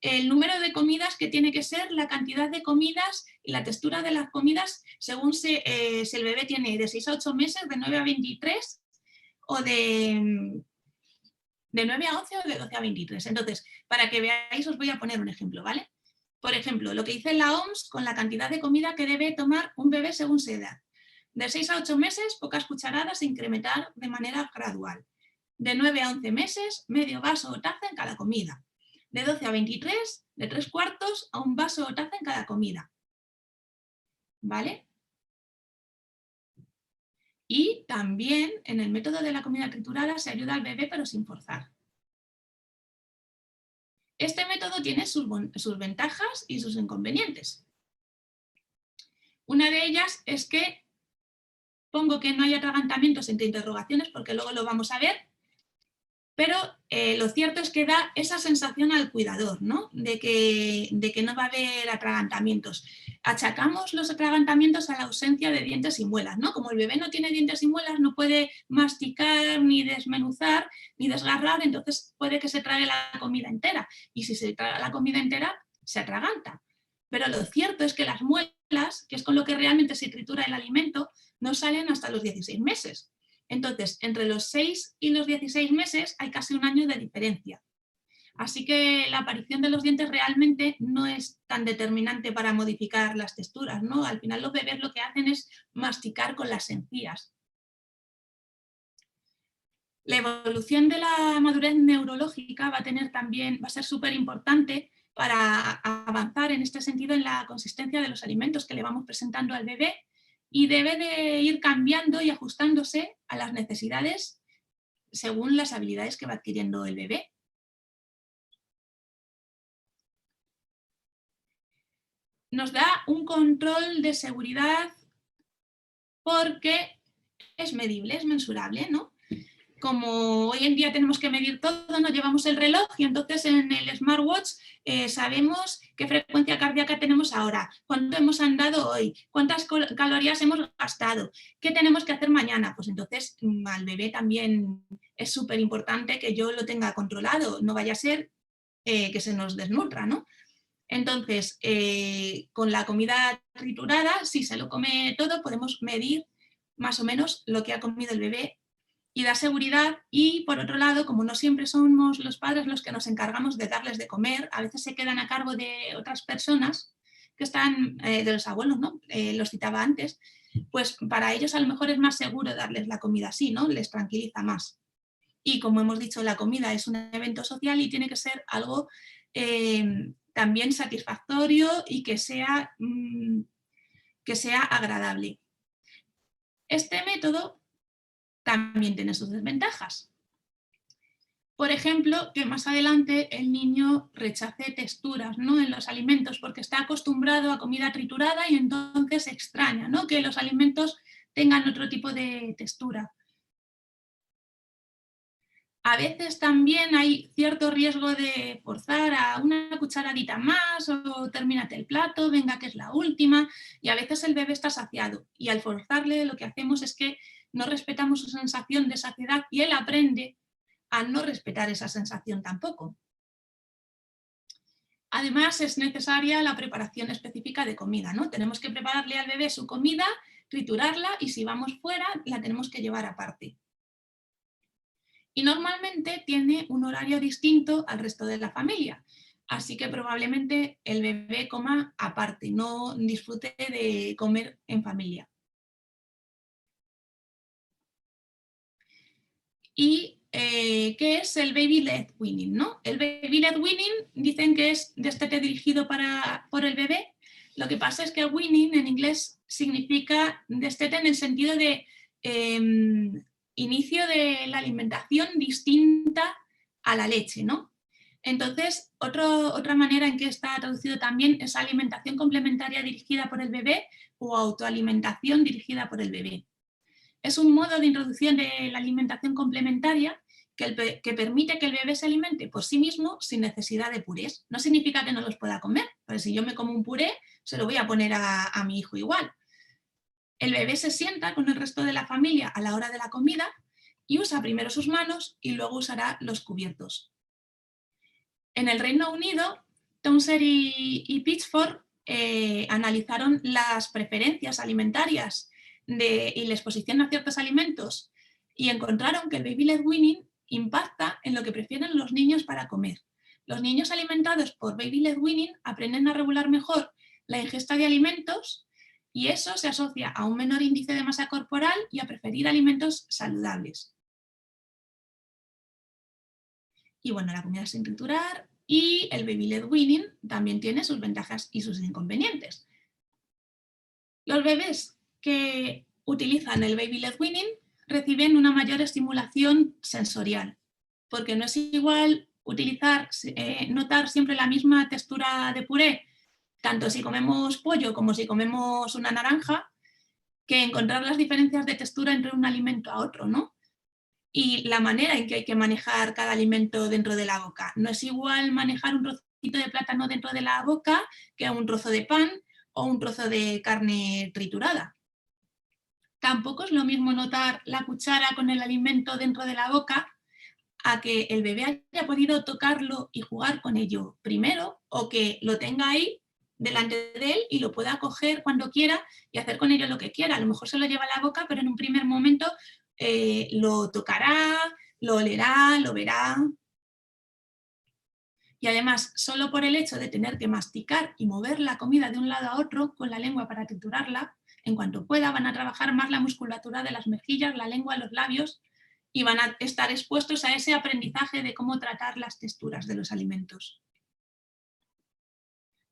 el número de comidas que tiene que ser, la cantidad de comidas y la textura de las comidas según si el bebé tiene de 6 a 8 meses, de 9 a 23 o de 9 a 11 o de 12 a 23. Entonces, para que veáis, os voy a poner un ejemplo, ¿vale? Por ejemplo, lo que dice la OMS con la cantidad de comida que debe tomar un bebé según su edad. De 6 a 8 meses, pocas cucharadas, incrementar de manera gradual. De 9 a 11 meses, medio vaso o taza en cada comida. De 12 a 23, de 3/4 a un vaso o taza en cada comida. ¿Vale? Y también en el método de la comida triturada se ayuda al bebé pero sin forzar. Este método tiene sus ventajas y sus inconvenientes. Una de ellas es que pongo que no hay atragantamientos entre interrogaciones porque luego lo vamos a ver, pero lo cierto es que da esa sensación al cuidador, ¿no? De que no va a haber atragantamientos. Achacamos los atragantamientos a la ausencia de dientes y muelas, ¿no? Como el bebé no tiene dientes y muelas, no puede masticar, ni desmenuzar, ni desgarrar, entonces puede que se trague la comida entera. Y si se traga la comida entera, se atraganta. Pero lo cierto es que las muelas, que es con lo que realmente se tritura el alimento, no salen hasta los 16 meses. Entonces, entre los 6 y los 16 meses hay casi un año de diferencia. Así que la aparición de los dientes realmente no es tan determinante para modificar las texturas, ¿no? Al final los bebés lo que hacen es masticar con las encías. La evolución de la madurez neurológica va a ser súper importante para avanzar en este sentido en la consistencia de los alimentos que le vamos presentando al bebé, y debe de ir cambiando y ajustándose a las necesidades según las habilidades que va adquiriendo el bebé. Nos da un control de seguridad porque es medible, es mensurable, ¿no? Como hoy en día tenemos que medir todo, nos llevamos el reloj y entonces en el smartwatch sabemos qué frecuencia cardíaca tenemos ahora, cuánto hemos andado hoy, cuántas calorías hemos gastado, qué tenemos que hacer mañana. Pues entonces al bebé también es súper importante que yo lo tenga controlado, no vaya a ser que se nos desnutra, ¿no? Entonces, con la comida triturada, si se lo come todo, podemos medir más o menos lo que ha comido el bebé y da seguridad. Y por otro lado, como no siempre somos los padres los que nos encargamos de darles de comer, a veces se quedan a cargo de otras personas que están, de los abuelos, ¿no? Los citaba antes, pues para ellos a lo mejor es más seguro darles la comida así, ¿no? Les tranquiliza más. Y como hemos dicho, la comida es un evento social y tiene que ser algo también satisfactorio y que sea agradable. Este método también tiene sus desventajas. Por ejemplo, que más adelante el niño rechace texturas, ¿no?, en los alimentos, porque está acostumbrado a comida triturada y entonces extraña, ¿no?, que los alimentos tengan otro tipo de textura. A veces también hay cierto riesgo de forzar a una cucharadita más o termínate el plato, venga que es la última, y a veces el bebé está saciado y al forzarle lo que hacemos es que no respetamos su sensación de saciedad y él aprende a no respetar esa sensación tampoco. Además es necesaria la preparación específica de comida, ¿no? Tenemos que prepararle al bebé su comida, triturarla y si vamos fuera la tenemos que llevar aparte. Y normalmente tiene un horario distinto al resto de la familia, así que probablemente el bebé coma aparte, no disfrute de comer en familia. ¿Y qué es el baby-led weaning, ¿no? El baby-led weaning dicen que es destete dirigido por el bebé. Lo que pasa es que weaning en inglés significa destete en el sentido de inicio de la alimentación distinta a la leche, ¿no? Entonces, otra manera en que está traducido también es alimentación complementaria dirigida por el bebé o autoalimentación dirigida por el bebé. Es un modo de introducción de la alimentación complementaria que permite que el bebé se alimente por sí mismo sin necesidad de purés. No significa que no los pueda comer, pero si yo me como un puré, se lo voy a poner a mi hijo igual. El bebé se sienta con el resto de la familia a la hora de la comida y usa primero sus manos y luego usará los cubiertos. En el Reino Unido, Townsend y Pitchford analizaron las preferencias alimentarias y la exposición a ciertos alimentos y encontraron que el baby-led weaning impacta en lo que prefieren los niños para comer. Los niños alimentados por baby-led weaning aprenden a regular mejor la ingesta de alimentos y eso se asocia a un menor índice de masa corporal y a preferir alimentos saludables. Y bueno, la comida sin triturar y el baby-led weaning también tiene sus ventajas y sus inconvenientes. Los bebés que utilizan el baby-led weaning reciben una mayor estimulación sensorial, porque no es igual notar siempre la misma textura de puré, tanto si comemos pollo como si comemos una naranja, que encontrar las diferencias de textura entre un alimento a otro, ¿no? Y la manera en que hay que manejar cada alimento dentro de la boca. No es igual manejar un trocito de plátano dentro de la boca que un trozo de pan o un trozo de carne triturada. Tampoco es lo mismo notar la cuchara con el alimento dentro de la boca a que el bebé haya podido tocarlo y jugar con ello primero o que lo tenga ahí delante de él y lo pueda coger cuando quiera y hacer con ello lo que quiera. A lo mejor se lo lleva a la boca, pero en un primer momento lo tocará, lo olerá, lo verá. Y además, solo por el hecho de tener que masticar y mover la comida de un lado a otro con la lengua para triturarla, en cuanto pueda van a trabajar más la musculatura de las mejillas, la lengua, los labios y van a estar expuestos a ese aprendizaje de cómo tratar las texturas de los alimentos.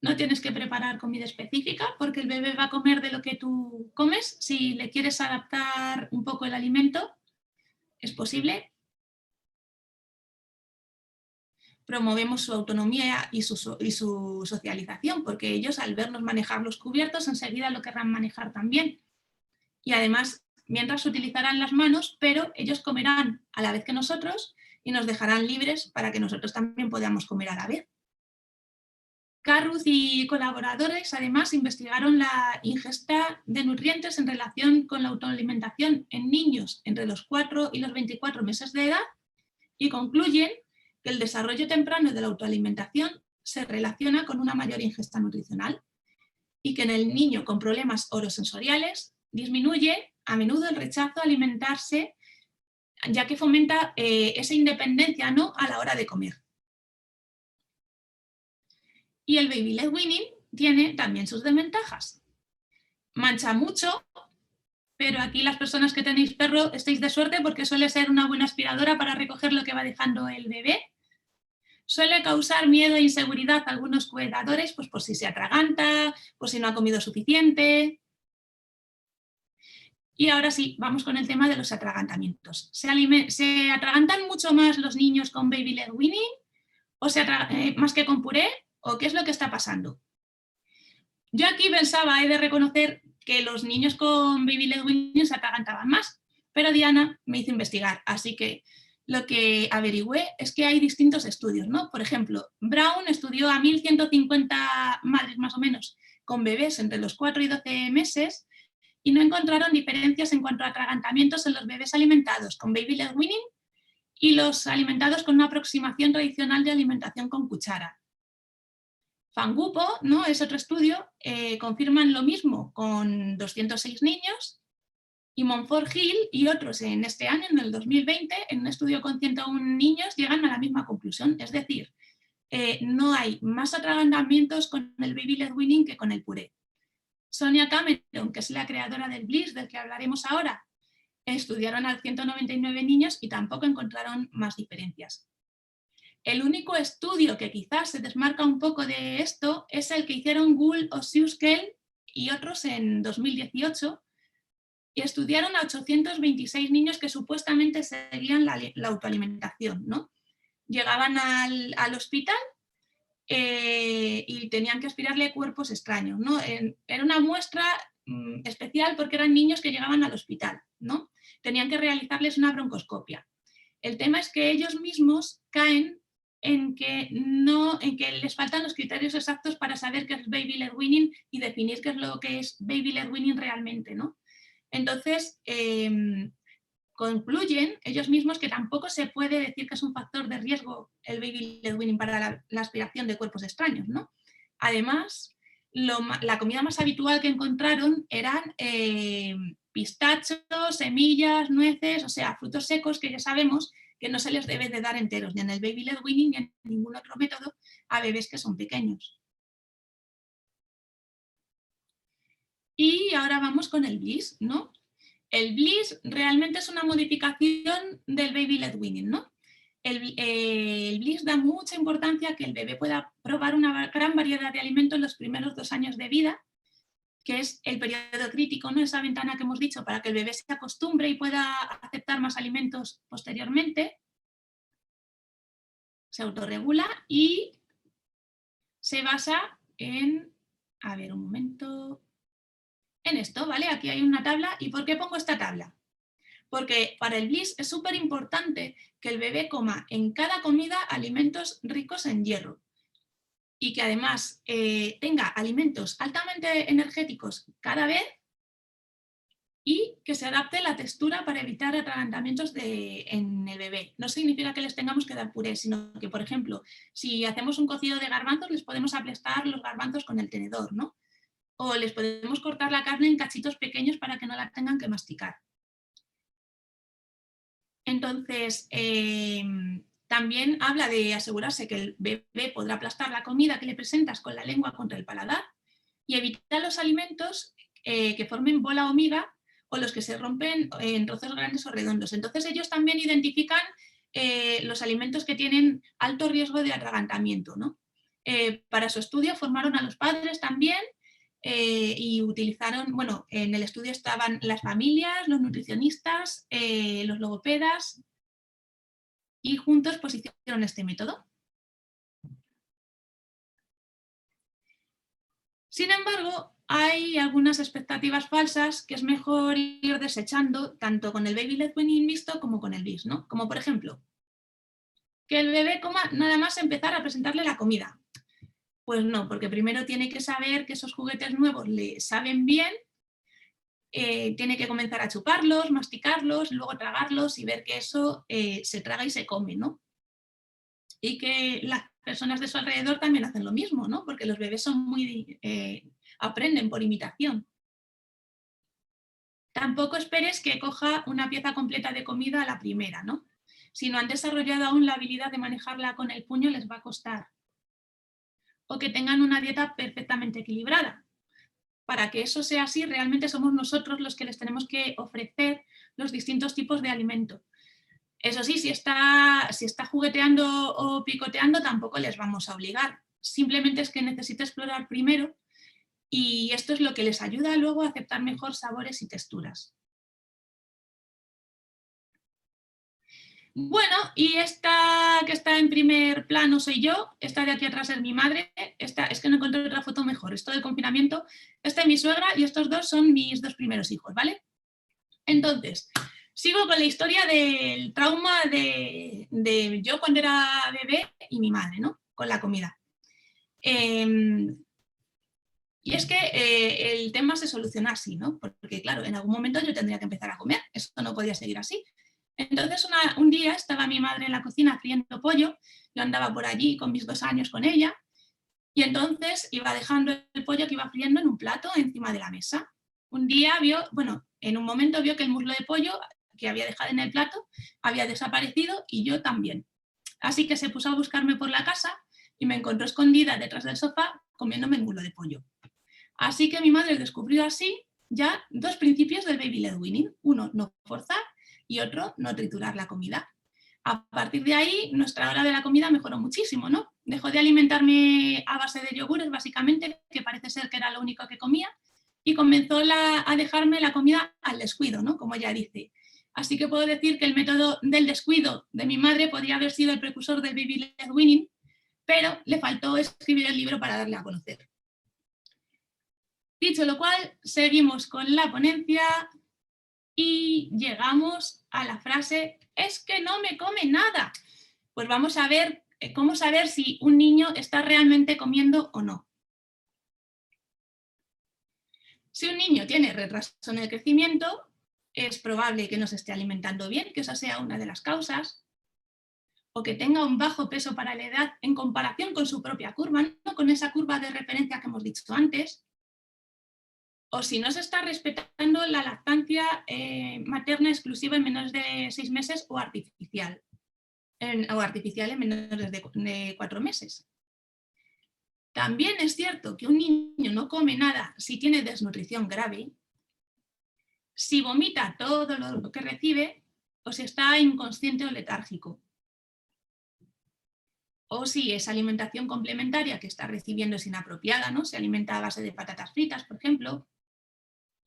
No tienes que preparar comida específica porque el bebé va a comer de lo que tú comes. Si le quieres adaptar un poco el alimento, es posible. Promovemos su autonomía y su socialización, porque ellos al vernos manejar los cubiertos enseguida lo querrán manejar también. Y además, mientras utilizarán las manos, pero ellos comerán a la vez que nosotros y nos dejarán libres para que nosotros también podamos comer a la vez. Carruth y colaboradores además investigaron la ingesta de nutrientes en relación con la autoalimentación en niños entre los 4 y los 24 meses de edad y concluyen que el desarrollo temprano de la autoalimentación se relaciona con una mayor ingesta nutricional y que en el niño con problemas orosensoriales disminuye a menudo el rechazo a alimentarse ya que fomenta esa independencia, ¿no?, a la hora de comer. Y el baby led weaning tiene también sus desventajas. Mancha mucho, pero aquí las personas que tenéis perro estáis de suerte porque suele ser una buena aspiradora para recoger lo que va dejando el bebé. Suele causar miedo e inseguridad a algunos cuidadores, pues por si se atraganta, por si no ha comido suficiente. Y ahora sí, vamos con el tema de los atragantamientos. ¿Se atragantan mucho más los niños con baby led weaning o más que con puré? ¿O qué es lo que está pasando? Yo aquí pensaba, he de reconocer que los niños con baby led weaning se atragantaban más, pero Diana me hizo investigar, así que lo que averigüé es que hay distintos estudios, ¿no? Por ejemplo, Brown estudió a 1.150 madres más o menos con bebés entre los 4 y 12 meses y no encontraron diferencias en cuanto a atragantamientos en los bebés alimentados con baby led weaning y los alimentados con una aproximación tradicional de alimentación con cuchara. Fangupo, ¿no?, es otro estudio, confirman lo mismo con 206 niños, y Monfort Hill y otros en este año, en el 2020, en un estudio con 101 niños, llegan a la misma conclusión, es decir, no hay más atragantamientos con el baby led weaning que con el puré. Sonia Cameron, que es la creadora del Bliss, del que hablaremos ahora, estudiaron a 199 niños y tampoco encontraron más diferencias. El único estudio que quizás se desmarca un poco de esto es el que hicieron Gould, Ossiuskel y otros en 2018, y estudiaron a 826 niños que supuestamente seguían la autoalimentación, ¿no? Llegaban al hospital y tenían que aspirarle cuerpos extraños, ¿no? Era una muestra especial porque eran niños que llegaban al hospital, ¿no? Tenían que realizarles una broncoscopia. El tema es que ellos mismos caen en que les faltan los criterios exactos para saber qué es baby led weaning y definir qué es lo que es baby led weaning realmente, ¿no? Entonces, concluyen ellos mismos que tampoco se puede decir que es un factor de riesgo el baby led weaning para la aspiración de cuerpos extraños, ¿no? Además, la comida más habitual que encontraron eran pistachos, semillas, nueces, o sea, frutos secos que ya sabemos que no se les debe de dar enteros, ni en el baby led weaning ni en ningún otro método a bebés que son pequeños. Y ahora vamos con el Bliss, ¿no? El Bliss realmente es una modificación del baby led weaning, ¿no? El Bliss da mucha importancia a que el bebé pueda probar una gran variedad de alimentos en los primeros 2 años de vida, que es el periodo crítico, ¿no? Esa ventana que hemos dicho para que el bebé se acostumbre y pueda aceptar más alimentos posteriormente. Se autorregula y se basa en, a ver un momento, en esto, ¿vale? Aquí hay una tabla. ¿Y por qué pongo esta tabla? Porque para el Bliss es súper importante que el bebé coma en cada comida alimentos ricos en hierro y que además tenga alimentos altamente energéticos cada vez y que se adapte la textura para evitar atragantamientos en el bebé. No significa que les tengamos que dar puré, sino que, por ejemplo, si hacemos un cocido de garbanzos, les podemos aplastar los garbanzos con el tenedor, ¿no? O les podemos cortar la carne en cachitos pequeños para que no la tengan que masticar. Entonces, también habla de asegurarse que el bebé podrá aplastar la comida que le presentas con la lengua contra el paladar y evitar los alimentos que formen bola o miga o los que se rompen en trozos grandes o redondos. Entonces ellos también identifican los alimentos que tienen alto riesgo de atragantamiento, ¿no? Para su estudio formaron a los padres también y utilizaron, bueno, en el estudio estaban las familias, los nutricionistas, los logopedas y juntos pues hicieron este método. Sin embargo, hay algunas expectativas falsas que es mejor ir desechando tanto con el baby led weaning mixto como con el Bliss, ¿no? Como por ejemplo, que el bebé coma nada más empezar a presentarle la comida. Pues no, porque primero tiene que saber que esos juguetes nuevos le saben bien, tiene que comenzar a chuparlos, masticarlos, luego tragarlos y ver que eso se traga y se come, ¿no? Y que las personas de su alrededor también hacen lo mismo, ¿no? Porque los bebés son muy aprenden por imitación. Tampoco esperes que coja una pieza completa de comida a la primera, ¿no? Si no han desarrollado aún la habilidad de manejarla con el puño, les va a costar. O que tengan una dieta perfectamente equilibrada. Para que eso sea así, realmente somos nosotros los que les tenemos que ofrecer los distintos tipos de alimento. Eso sí, si está jugueteando o picoteando, tampoco les vamos a obligar. Simplemente es que necesita explorar primero y esto es lo que les ayuda luego a aceptar mejor sabores y texturas. Bueno, y esta que está en primer plano soy yo, esta de aquí atrás es mi madre, esta es que no encontré otra foto mejor, esto del confinamiento, esta es mi suegra y estos dos son mis dos primeros hijos, ¿vale? Entonces, sigo con la historia del trauma de yo cuando era bebé y mi madre, ¿no? Con la comida. Y es que el tema se soluciona así, ¿no? Porque claro, en algún momento yo tendría que empezar a comer, eso no podía seguir así. Entonces un día estaba mi madre en la cocina friendo pollo, yo andaba por allí con mis 2 años con ella, y entonces iba dejando el pollo que iba friendo en un plato encima de la mesa. Un día en un momento vio que el muslo de pollo que había dejado en el plato había desaparecido y yo también. Así que se puso a buscarme por la casa y me encontró escondida detrás del sofá comiéndome el muslo de pollo. Así que mi madre descubrió así ya 2 principios del baby led weaning. Uno, no forzar, y otro, no triturar la comida. A partir de ahí, nuestra hora de la comida mejoró muchísimo, ¿no? Dejó de alimentarme a base de yogures, básicamente, que parece ser que era lo único que comía, y comenzó a dejarme la comida al descuido, ¿no? Como ella dice. Así que puedo decir que el método del descuido de mi madre podría haber sido el precursor del baby led weaning, pero le faltó escribir el libro para darle a conocer. Dicho lo cual, seguimos con la ponencia y llegamos a la frase, es que no me come nada. Pues vamos a ver cómo saber si un niño está realmente comiendo o no. Si un niño tiene retraso en el crecimiento, es probable que no se esté alimentando bien, que esa sea una de las causas, o que tenga un bajo peso para la edad en comparación con su propia curva, no con esa curva de referencia que hemos dicho antes, o si no se está respetando la lactancia materna exclusiva en menores de 6 meses o artificial en menores de 4 meses. También es cierto que un niño no come nada si tiene desnutrición grave, si vomita todo lo que recibe o si está inconsciente o letárgico. O si esa alimentación complementaria que está recibiendo es inapropiada, ¿no? Se alimenta a base de patatas fritas, por ejemplo,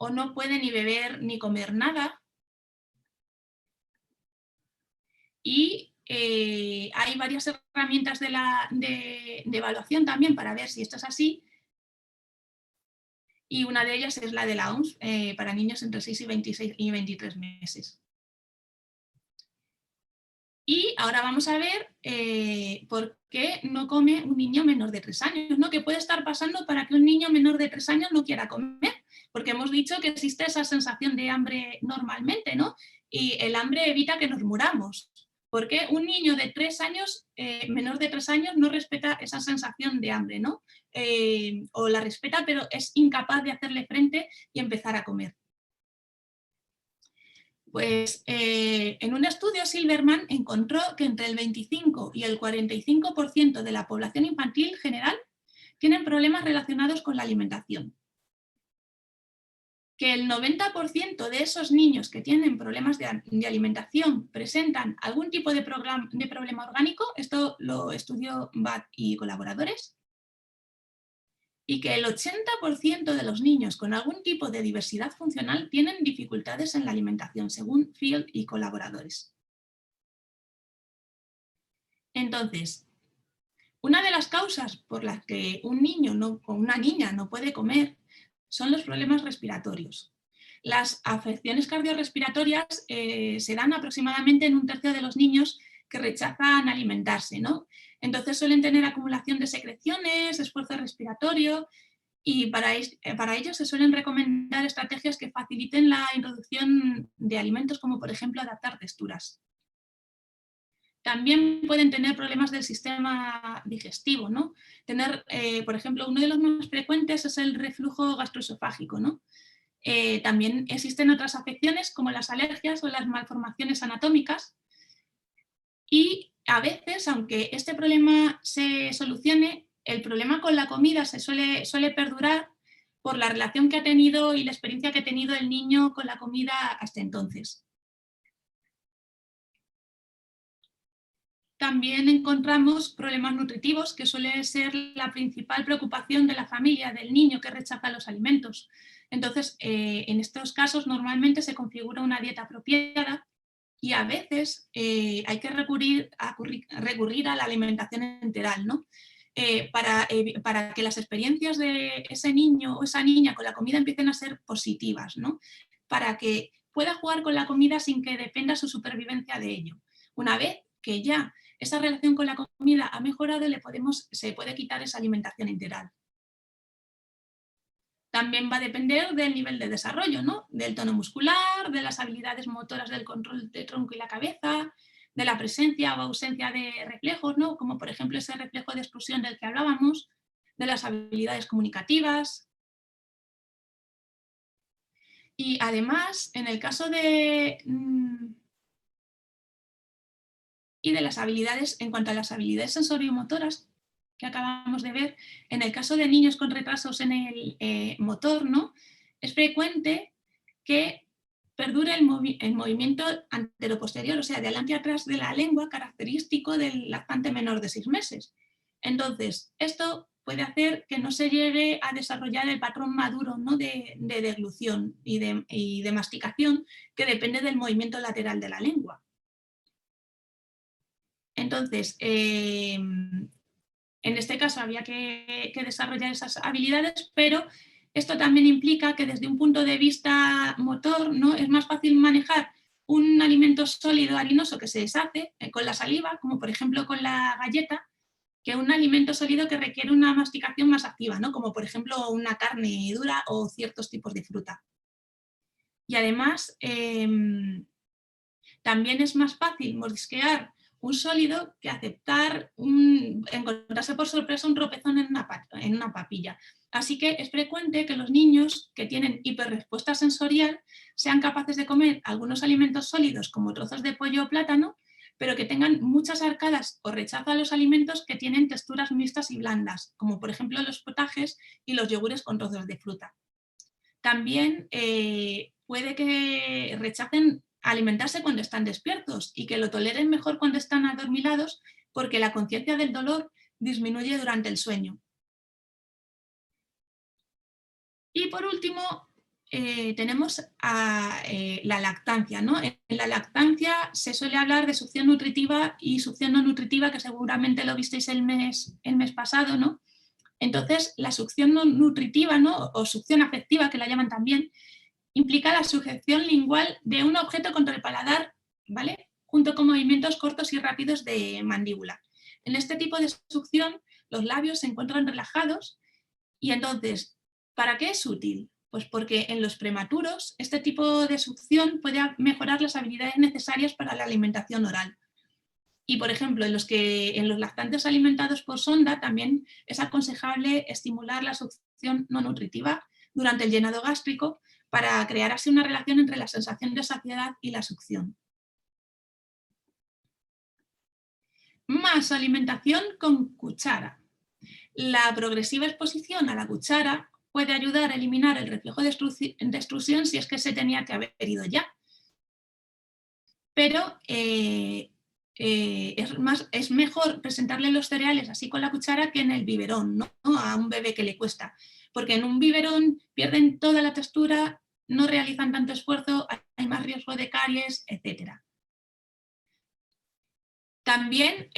o no puede ni beber ni comer nada. Y hay varias herramientas de evaluación también para ver si esto es así. Y una de ellas es la de la OMS para niños entre 6 y 23 meses. Y ahora vamos a ver por qué no come un niño menor de 3 años, ¿no? ¿Qué puede estar pasando para que un niño menor de 3 años no quiera comer? Porque hemos dicho que existe esa sensación de hambre normalmente, ¿no? Y el hambre evita que nos muramos. ¿Por qué un niño de 3 años, menor de 3 años, no respeta esa sensación de hambre, ¿no? O la respeta, pero es incapaz de hacerle frente y empezar a comer. Pues en un estudio Silverman encontró que entre el 25 y el 45% de la población infantil general tienen problemas relacionados con la alimentación. Que el 90% de esos niños que tienen problemas de alimentación presentan algún tipo de problema orgánico, esto lo estudió Bat y colaboradores, y que el 80% de los niños con algún tipo de diversidad funcional tienen dificultades en la alimentación, según Field y colaboradores. Entonces, una de las causas por las que un niño o una niña no puede comer son los problemas respiratorios. Las afecciones cardiorrespiratorias se dan aproximadamente en 1/3 de los niños que rechazan alimentarse, ¿no? Entonces suelen tener acumulación de secreciones, esfuerzo respiratorio, y para ello se suelen recomendar estrategias que faciliten la introducción de alimentos, como por ejemplo adaptar texturas. También pueden tener problemas del sistema digestivo, ¿no? Por ejemplo, uno de los más frecuentes es el reflujo gastroesofágico, ¿no? También existen otras afecciones como las alergias o las malformaciones anatómicas. Y a veces, aunque este problema se solucione, el problema con la comida suele perdurar por la relación que ha tenido y la experiencia que ha tenido el niño con la comida hasta entonces. También encontramos problemas nutritivos, que suele ser la principal preocupación de la familia, del niño que rechaza los alimentos. Entonces, en estos casos normalmente se configura una dieta apropiada y a veces hay que recurrir a la alimentación enteral, ¿no? Para que las experiencias de ese niño o esa niña con la comida empiecen a ser positivas, ¿no? Para que pueda jugar con la comida sin que dependa su supervivencia de ello. Una vez que ya esa relación con la comida ha mejorado, se puede quitar esa alimentación integral. También va a depender del nivel de desarrollo, ¿no? Del tono muscular, de las habilidades motoras del control de tronco y la cabeza, de la presencia o ausencia de reflejos, ¿no? Como por ejemplo ese reflejo de explosión del que hablábamos, de las habilidades comunicativas. Y además, en el caso de las habilidades, en cuanto a las habilidades sensoriomotoras que acabamos de ver, en el caso de niños con retrasos en el motor, ¿no? Es frecuente que perdure el movimiento anteroposterior, o sea, de adelante y atrás de la lengua, característico del lactante menor de 6 meses. Entonces, esto puede hacer que no se llegue a desarrollar el patrón maduro, ¿no? de deglución y de masticación, que depende del movimiento lateral de la lengua. Entonces, en este caso había que desarrollar esas habilidades, pero esto también implica que desde un punto de vista motor, ¿no? Es más fácil manejar un alimento sólido harinoso que se deshace con la saliva, como por ejemplo con la galleta, que un alimento sólido que requiere una masticación más activa, ¿no? Como por ejemplo una carne dura o ciertos tipos de fruta. Y además, también es más fácil mordisquear un sólido que aceptar encontrarse por sorpresa un tropezón en una papilla. Así que es frecuente que los niños que tienen hiperrespuesta sensorial sean capaces de comer algunos alimentos sólidos como trozos de pollo o plátano, pero que tengan muchas arcadas o rechazo a los alimentos que tienen texturas mixtas y blandas, como por ejemplo los potajes y los yogures con trozos de fruta. También puede que rechacen alimentarse cuando están despiertos y que lo toleren mejor cuando están adormilados, porque la conciencia del dolor disminuye durante el sueño. Y por último, tenemos la lactancia, ¿no? En la lactancia se suele hablar de succión nutritiva y succión no nutritiva, que seguramente lo visteis el mes pasado, ¿no? Entonces, la succión no nutritiva, ¿no? O succión afectiva, que la llaman también, implica la sujeción lingual de un objeto contra el paladar, ¿vale? Junto con movimientos cortos y rápidos de mandíbula. En este tipo de succión, los labios se encuentran relajados y entonces, ¿para qué es útil? Pues porque en los prematuros este tipo de succión puede mejorar las habilidades necesarias para la alimentación oral. Y, por ejemplo, en los lactantes alimentados por sonda también es aconsejable estimular la succión no nutritiva durante el llenado gástrico para crear así una relación entre la sensación de saciedad y la succión. Más alimentación con cuchara. La progresiva exposición a la cuchara puede ayudar a eliminar el reflejo de extrusión si es que se tenía que haber ido ya. Pero es mejor presentarle los cereales así con la cuchara que en el biberón, ¿no? A un bebé que le cuesta. Porque en un biberón pierden toda la textura, no realizan tanto esfuerzo, hay más riesgo de caries, etc. También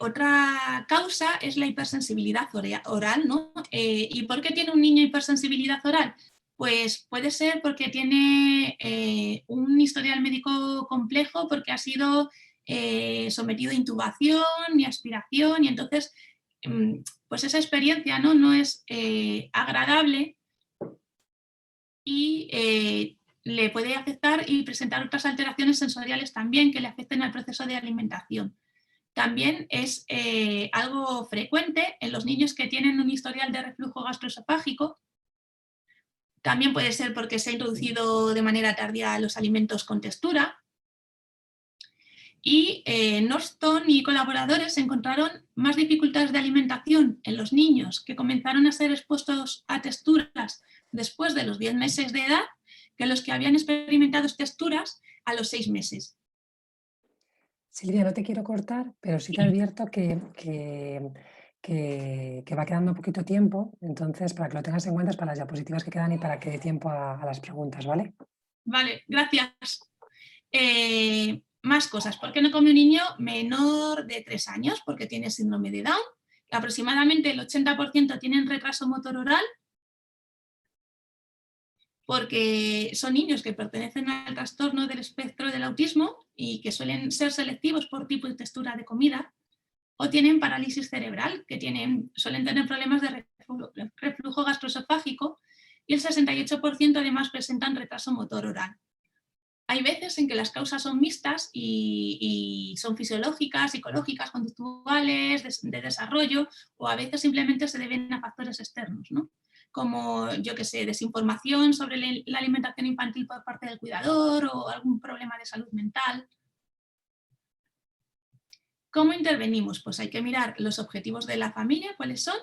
otra causa es la hipersensibilidad oral, ¿no? ¿Y por qué tiene un niño hipersensibilidad oral? Pues puede ser porque tiene un historial médico complejo, porque ha sido sometido a intubación y aspiración, y entonces pues esa experiencia no es agradable y le puede afectar y presentar otras alteraciones sensoriales también que le afecten al proceso de alimentación. También es algo frecuente en los niños que tienen un historial de reflujo gastroesofágico. También puede ser porque se ha introducido de manera tardía los alimentos con textura. Y Norton y colaboradores encontraron más dificultades de alimentación en los niños que comenzaron a ser expuestos a texturas después de los 10 meses de edad que los que habían experimentado texturas a los 6 meses. Silvia, no te quiero cortar, pero sí te advierto que va quedando poquito tiempo, entonces para que lo tengas en cuenta es para las diapositivas que quedan y para que dé tiempo a las preguntas, ¿vale? Vale, gracias. Más cosas. ¿Por qué no come un niño menor de 3 años? Porque tiene síndrome de Down. Aproximadamente el 80% tienen retraso motor oral, porque son niños que pertenecen al trastorno del espectro del autismo y que suelen ser selectivos por tipo y textura de comida, o tienen parálisis cerebral, que suelen tener problemas de reflujo gastroesofágico, y el 68% además presentan retraso motor oral. Hay veces en que las causas son mixtas y son fisiológicas, psicológicas, conductuales, de desarrollo, o a veces simplemente se deben a factores externos, ¿no? Como, yo qué sé, desinformación sobre la alimentación infantil por parte del cuidador o algún problema de salud mental. ¿Cómo intervenimos? Pues hay que mirar los objetivos de la familia, cuáles son.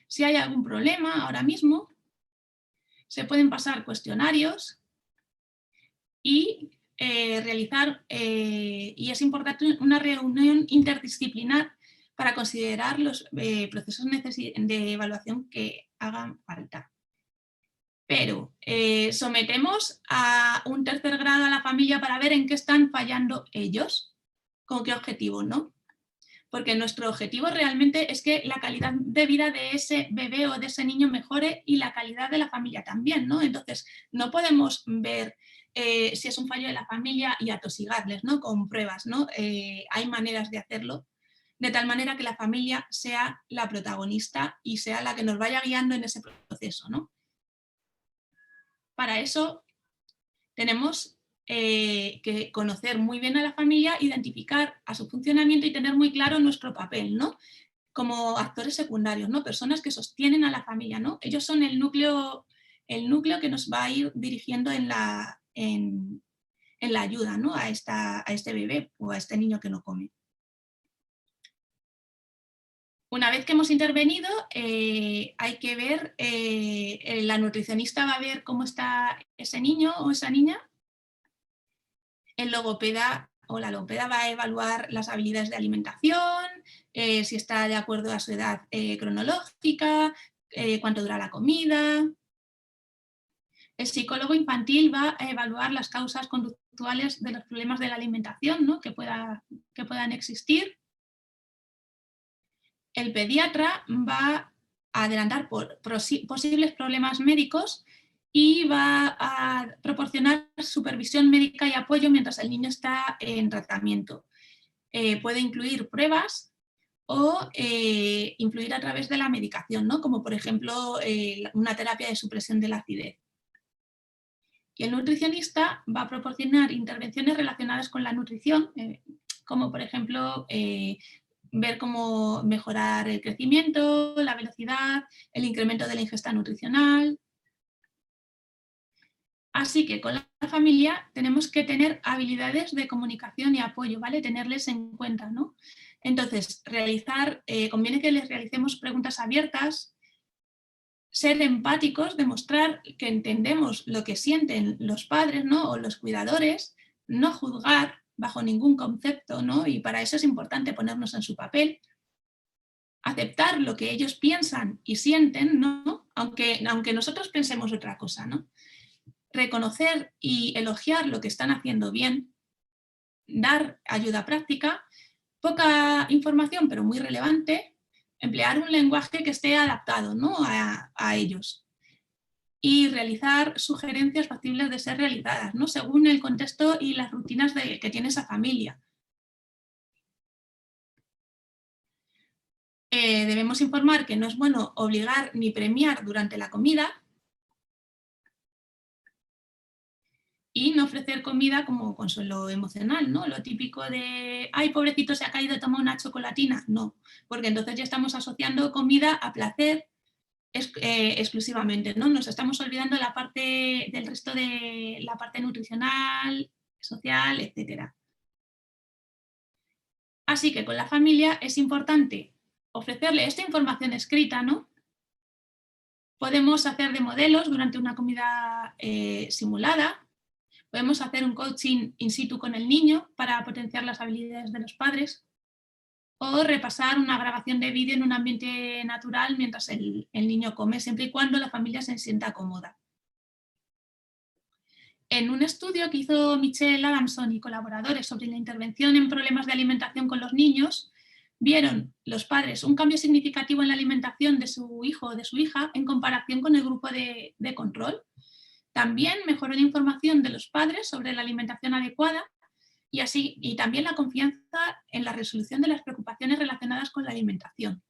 Si hay algún problema ahora mismo, se pueden pasar cuestionarios y realizar, y es importante, una reunión interdisciplinar para considerar los procesos de evaluación que hagan falta. Pero sometemos a un tercer grado a la familia para ver en qué están fallando ellos, con qué objetivo, ¿no? Porque nuestro objetivo realmente es que la calidad de vida de ese bebé o de ese niño mejore y la calidad de la familia también, ¿no? Entonces, no podemos ver si es un fallo de la familia y atosigarles, ¿no? Con pruebas, ¿no? Hay maneras de hacerlo, de tal manera que la familia sea la protagonista y sea la que nos vaya guiando en ese proceso, ¿no? Para eso tenemos que conocer muy bien a la familia, identificar a su funcionamiento y tener muy claro nuestro papel, ¿no? Como actores secundarios, ¿no? Personas que sostienen a la familia, ¿no? Ellos son el núcleo que nos va a ir dirigiendo en la ayuda, ¿no? a este bebé o a este niño que no come. Una vez que hemos intervenido, hay que ver, la nutricionista va a ver cómo está ese niño o esa niña. El logopeda o la logopeda va a evaluar las habilidades de alimentación, si está de acuerdo a su edad cronológica, cuánto dura la comida. El psicólogo infantil va a evaluar las causas conductuales de los problemas de la alimentación, ¿no? que puedan existir. El pediatra va a adelantar por posibles problemas médicos y va a proporcionar supervisión médica y apoyo mientras el niño está en tratamiento. Puede incluir pruebas o influir a través de la medicación, ¿no? Como por ejemplo una terapia de supresión de la acidez. Y el nutricionista va a proporcionar intervenciones relacionadas con la nutrición, como por ejemplo ver cómo mejorar el crecimiento, la velocidad, el incremento de la ingesta nutricional. Así que con la familia tenemos que tener habilidades de comunicación y apoyo, ¿vale? Tenerles en cuenta, ¿no? Entonces, conviene que les realicemos preguntas abiertas, ser empáticos, demostrar que entendemos lo que sienten los padres, ¿no? O los cuidadores, no juzgar bajo ningún concepto, ¿no? Y para eso es importante ponernos en su papel, aceptar lo que ellos piensan y sienten, ¿no? Aunque nosotros pensemos otra cosa, ¿no? Reconocer y elogiar lo que están haciendo bien, dar ayuda práctica, poca información pero muy relevante, emplear un lenguaje que esté adaptado, ¿no? a ellos y realizar sugerencias factibles de ser realizadas, ¿no? Según el contexto y las rutinas que tiene esa familia. Debemos informar que no es bueno obligar ni premiar durante la comida y no ofrecer comida como consuelo emocional, ¿no? Lo típico de, ay, pobrecito, se ha caído, toma una chocolatina. No, porque entonces ya estamos asociando comida a placer, exclusivamente, ¿no? Nos estamos olvidando del resto de la parte nutricional, social, etc. Así que con la familia es importante ofrecerle esta información escrita, ¿no? Podemos hacer de modelos durante una comida simulada, podemos hacer un coaching in situ con el niño para potenciar las habilidades de los padres, o repasar una grabación de vídeo en un ambiente natural mientras el niño come, siempre y cuando la familia se sienta cómoda. En un estudio que hizo Michelle Adamson y colaboradores sobre la intervención en problemas de alimentación con los niños, vieron los padres un cambio significativo en la alimentación de su hijo o de su hija en comparación con el grupo de control. También mejoró la información de los padres sobre la alimentación adecuada y también la confianza en la resolución de las preocupaciones relacionadas con la alimentación.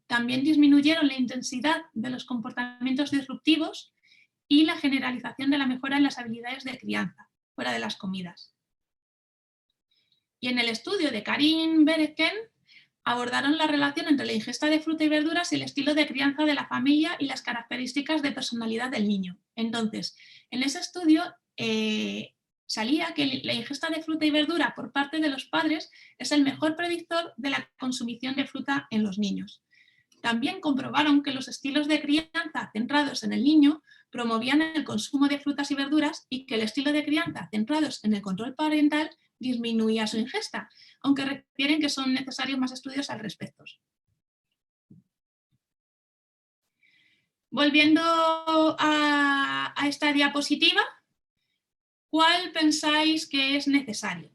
También disminuyeron la intensidad de los comportamientos disruptivos y la generalización de la mejora en las habilidades de crianza, fuera de las comidas. Y en el estudio de Karin Bereken abordaron la relación entre la ingesta de fruta y verduras y el estilo de crianza de la familia y las características de personalidad del niño. Entonces, en ese estudio salía que la ingesta de fruta y verdura por parte de los padres es el mejor predictor de la consumición de fruta en los niños. También comprobaron que los estilos de crianza centrados en el niño promovían el consumo de frutas y verduras y que el estilo de crianza centrados en el control parental disminuía su ingesta, aunque refieren que son necesarios más estudios al respecto. Volviendo a esta diapositiva, ¿cuál pensáis que es necesario?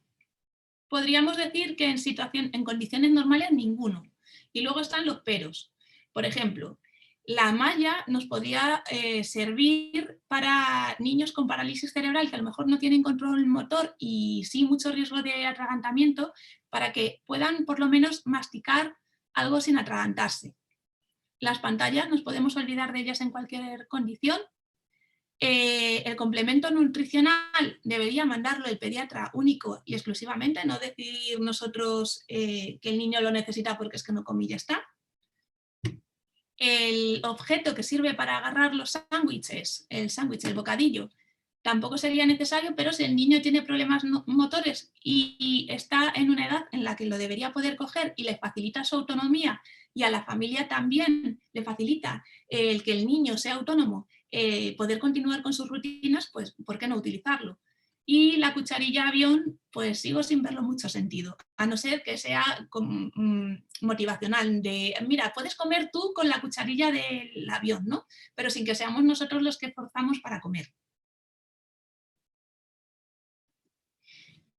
Podríamos decir que en condiciones normales ninguno. Y luego están los peros. Por ejemplo, la malla nos podría servir para niños con parálisis cerebral que a lo mejor no tienen control motor y sí mucho riesgo de atragantamiento, para que puedan por lo menos masticar algo sin atragantarse. Las pantallas nos podemos olvidar de ellas en cualquier condición. El complemento nutricional debería mandarlo el pediatra único y exclusivamente, no decir nosotros que el niño lo necesita porque es que no come y ya está. El objeto que sirve para agarrar los sándwiches, el sándwich, el bocadillo, tampoco sería necesario, pero si el niño tiene problemas motores y está en una edad en la que lo debería poder coger y le facilita su autonomía y a la familia también le facilita el que el niño sea autónomo, poder continuar con sus rutinas, pues ¿por qué no utilizarlo? Y la cucharilla avión, pues sigo sin verlo mucho sentido, a no ser que sea motivacional, de mira, puedes comer tú con la cucharilla del avión, ¿no? Pero sin que seamos nosotros los que forzamos para comer.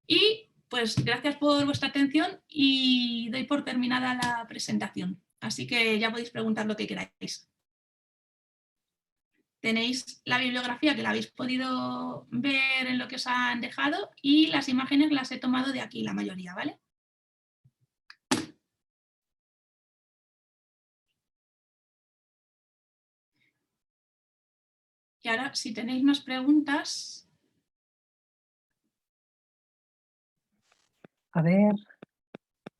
Y pues gracias por vuestra atención y doy por terminada la presentación. Así que ya podéis preguntar lo que queráis. Tenéis la bibliografía que la habéis podido ver en lo que os han dejado y las imágenes las he tomado de aquí, la mayoría, ¿vale? Y ahora, si tenéis más preguntas... A ver,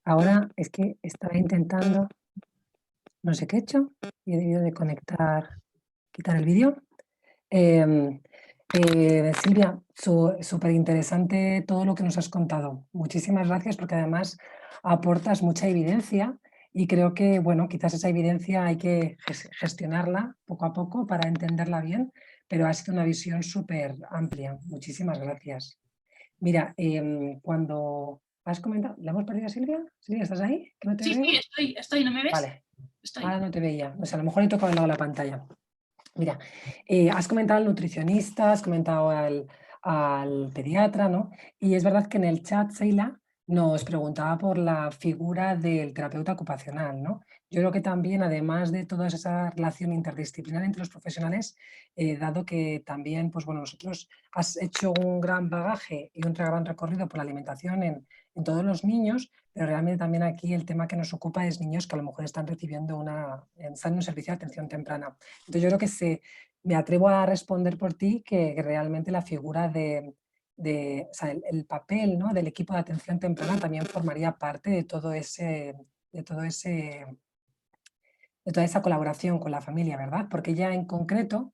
ahora es que estaba intentando, no sé qué he hecho, y he debido de quitar el vídeo. Silvia, súper interesante todo lo que nos has contado. Muchísimas gracias porque además aportas mucha evidencia y creo que, bueno, quizás esa evidencia hay que gestionarla poco a poco para entenderla bien, pero ha sido una visión súper amplia. Muchísimas gracias. Mira, cuando has comentado... ¿La hemos perdido a Silvia? Silvia, ¿estás ahí? ¿Que no te veo? Sí, estoy, ¿no me ves? Vale, estoy. Ahora no te veía. O sea, a lo mejor he tocado al lado de la pantalla. Mira, has comentado al nutricionista, has comentado al pediatra, ¿no? Y es verdad que en el chat, Seila nos preguntaba por la figura del terapeuta ocupacional, ¿no? Yo creo que también, además de toda esa relación interdisciplinar entre los profesionales, dado que también, pues bueno, nosotros has hecho un gran bagaje y un gran recorrido por la alimentación en todos los niños, pero realmente también aquí el tema que nos ocupa es niños que a lo mejor están recibiendo están en un servicio de atención temprana. Entonces yo creo que me atrevo a responder por ti que realmente la figura o sea, el papel, ¿no?, del equipo de atención temprana también formaría parte de todo ese de toda esa colaboración con la familia, ¿verdad? Porque ella en concreto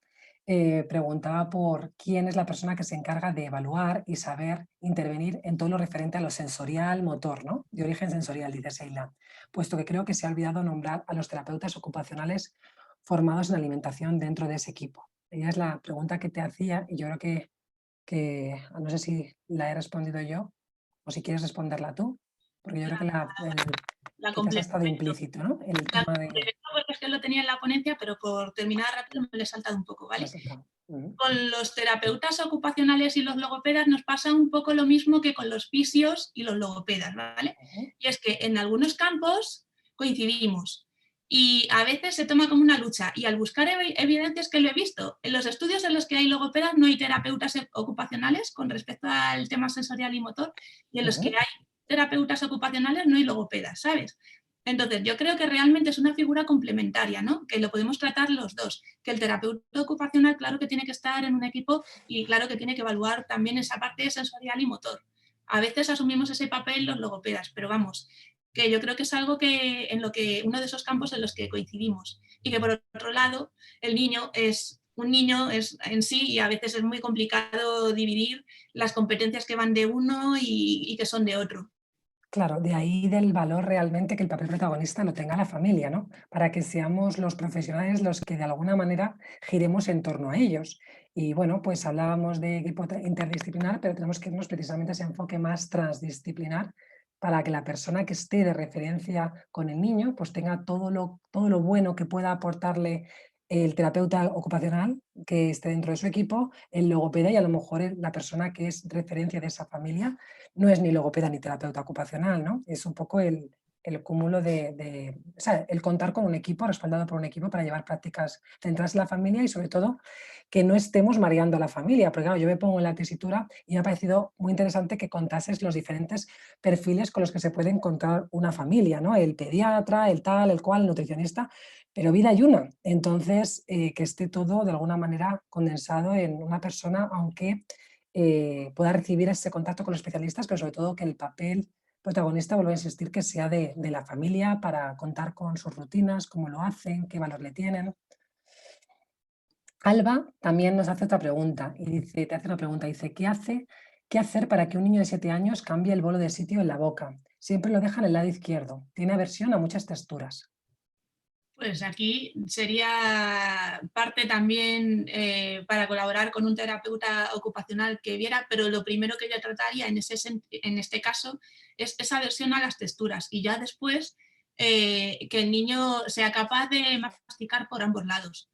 preguntaba por quién es la persona que se encarga de evaluar y saber intervenir en todo lo referente a lo sensorial, motor, ¿no? De origen sensorial, dice Seila, puesto que creo que se ha olvidado nombrar a los terapeutas ocupacionales formados en alimentación dentro de ese equipo. Ella es la pregunta que te hacía y yo creo que no sé si la he respondido yo o si quieres responderla tú, porque yo creo que La quizás ha estado complemento. implícito, ¿no? El La tema de... complemento porque es que lo tenía en la ponencia, pero por terminar rápido me lo he saltado un poco, ¿vale? Con los terapeutas ocupacionales y los logopedas nos pasa un poco lo mismo que con los fisios y los logopedas, ¿vale? Y es que en algunos campos coincidimos y a veces se toma como una lucha, y al buscar evidencias, que lo he visto, en los estudios en los que hay logopedas no hay terapeutas ocupacionales con respecto al tema sensorial y motor, y en los que hay terapeutas ocupacionales no hay logopedas, ¿sabes? Entonces, yo creo que realmente es una figura complementaria, ¿no? Que lo podemos tratar los dos, que el terapeuta ocupacional, claro que tiene que estar en un equipo y claro que tiene que evaluar también esa parte sensorial y motor. A veces asumimos ese papel los logopedas, pero vamos, que yo creo que es algo que en lo que uno de esos campos en los que coincidimos, y que por otro lado el niño es un niño en sí, y a veces es muy complicado dividir las competencias que van de uno y que son de otro. Claro, de ahí del valor realmente que el papel protagonista lo tenga la familia, ¿no? Para que seamos los profesionales los que de alguna manera giremos en torno a ellos. Y bueno, pues hablábamos de equipo interdisciplinar, pero tenemos que irnos precisamente a ese enfoque más transdisciplinar para que la persona que esté de referencia con el niño pues tenga todo lo bueno que pueda aportarle el terapeuta ocupacional que esté dentro de su equipo, el logopeda y a lo mejor la persona que es referencia de esa familia no es ni logopeda ni terapeuta ocupacional, ¿no? Es un poco el cúmulo o sea, el contar con un equipo, respaldado por un equipo para llevar prácticas centradas en la familia y sobre todo que no estemos mareando a la familia, porque claro, yo me pongo en la tesitura y me ha parecido muy interesante que contases los diferentes perfiles con los que se puede encontrar una familia, ¿no? El pediatra, el tal, el cual, el nutricionista, pero vida hay una. Entonces, que esté todo de alguna manera condensado en una persona, aunque pueda recibir ese contacto con los especialistas, pero sobre todo que el papel protagonista, vuelvo a insistir, que sea de la familia para contar con sus rutinas, cómo lo hacen, qué valor le tienen. Alba también nos hace otra pregunta y dice, te hace una pregunta, dice, ¿qué hacer para que un niño de 7 años cambie el bolo de sitio en la boca? Siempre lo deja en el lado izquierdo, tiene aversión a muchas texturas. Pues aquí sería parte también para colaborar con un terapeuta ocupacional que viera, pero lo primero que yo trataría en este caso es esa aversión a las texturas, y ya después que el niño sea capaz de masticar por ambos lados.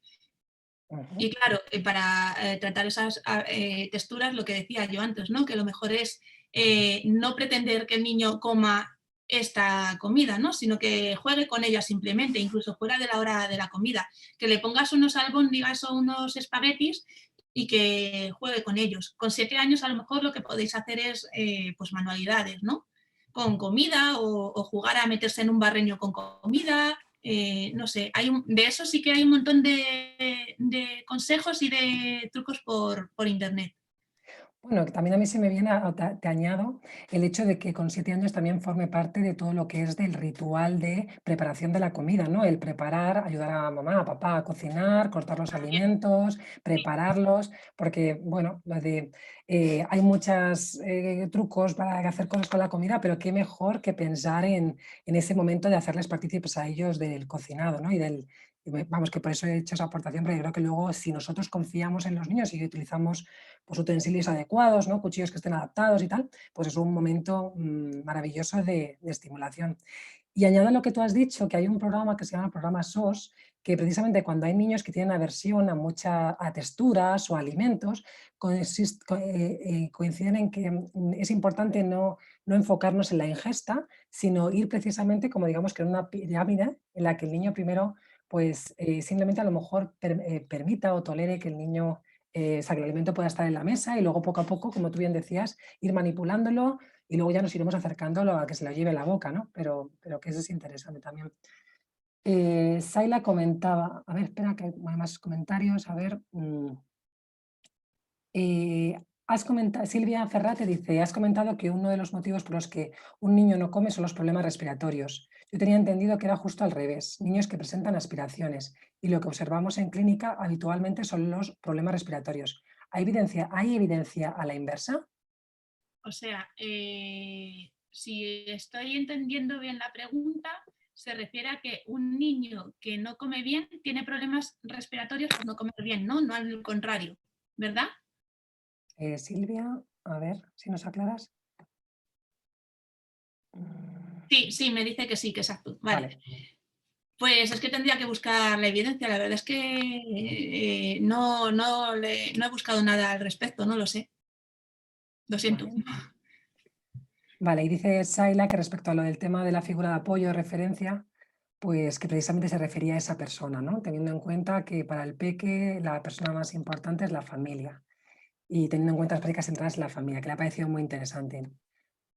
Y claro, para tratar esas texturas, lo que decía yo antes, ¿no? Que lo mejor es no pretender que el niño coma esta comida, ¿no? Sino que juegue con ella simplemente, incluso fuera de la hora de la comida. Que le pongas unos albóndigas o unos espaguetis y que juegue con ellos. Con 7 años a lo mejor lo que podéis hacer es pues manualidades, ¿no? Con comida o jugar a meterse en un barreño con comida. No sé, de eso sí que hay un montón de consejos y de trucos por internet. Bueno, que también a mí se me viene, te añado, el hecho de que con 7 años también forme parte de todo lo que es del ritual de preparación de la comida, ¿no? El preparar, ayudar a mamá, a papá a cocinar, cortar los alimentos, prepararlos, porque, bueno, hay muchos trucos para hacer cosas con la comida, pero qué mejor que pensar en ese momento de hacerles partícipes a ellos del cocinado, ¿no? Vamos, que por eso he hecho esa aportación, porque creo que luego si nosotros confiamos en los niños y utilizamos pues, utensilios adecuados, ¿no? Cuchillos que estén adaptados y tal, pues es un momento maravilloso de estimulación. Y añado lo que tú has dicho, que hay un programa que se llama el programa SOS, que precisamente cuando hay niños que tienen aversión a texturas o alimentos, coinciden en que es importante no enfocarnos en la ingesta, sino ir precisamente como digamos que en una pirámide en la que el niño primero pues simplemente a lo mejor permita o tolere que el niño o sea, que el alimento pueda estar en la mesa y luego poco a poco, como tú bien decías, ir manipulándolo y luego ya nos iremos acercándolo a que se lo lleve a la boca, ¿no? Pero que eso es interesante también. Saila comentaba, a ver, espera, que hay más comentarios, a ver. Silvia Ferrate dice, has comentado que uno de los motivos por los que un niño no come son los problemas respiratorios. Yo Yo tenía entendido que era justo al revés, niños que presentan aspiraciones, y lo que observamos en clínica habitualmente son los problemas respiratorios. ¿Hay evidencia a la inversa? O sea, si estoy entendiendo bien la pregunta, se refiere a que un niño que no come bien tiene problemas respiratorios por no comer bien, ¿no? No al contrario, ¿verdad? Silvia, a ver si nos aclaras. Sí, me dice que sí, que exacto. Vale. Vale. Pues es que tendría que buscar la evidencia. La verdad es que no he buscado nada al respecto, no lo sé. Lo siento. Vale, y dice Saila que respecto a lo del tema de la figura de apoyo de referencia, pues que precisamente se refería a esa persona, ¿no? Teniendo en cuenta que para el peque la persona más importante es la familia, y teniendo en cuenta las prácticas centrales en la familia, que le ha parecido muy interesante.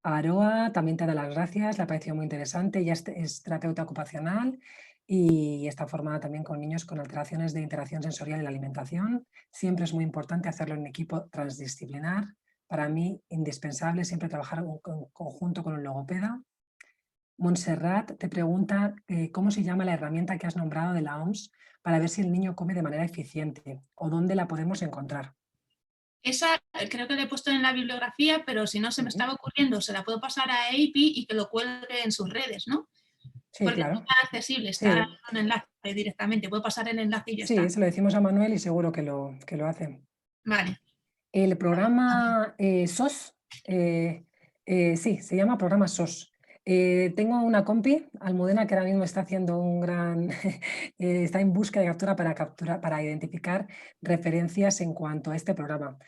Aroa también te da las gracias, le ha parecido muy interesante, ella es terapeuta ocupacional y está formada también con niños con alteraciones de interacción sensorial en la alimentación. Siempre es muy importante hacerlo en equipo transdisciplinar. Para mí, indispensable siempre trabajar en conjunto con un logopeda. Montserrat te pregunta cómo se llama la herramienta que has nombrado de la OMS para ver si el niño come de manera eficiente o dónde la podemos encontrar. Esa creo que le he puesto en la bibliografía, pero si no se me estaba ocurriendo, se la puedo pasar a EIPI y que lo cuelgue en sus redes, ¿no? Sí, Porque claro. está accesible, Sí, está en un enlace directamente. Puedo pasar el enlace y ya sí, está. se lo decimos a Manuel y seguro que lo hace. Vale. El programa SOS, sí, se llama programa SOS. Tengo una compi, Almudena, que ahora mismo está haciendo un gran, está en busca de captura para identificar referencias en cuanto a este programa.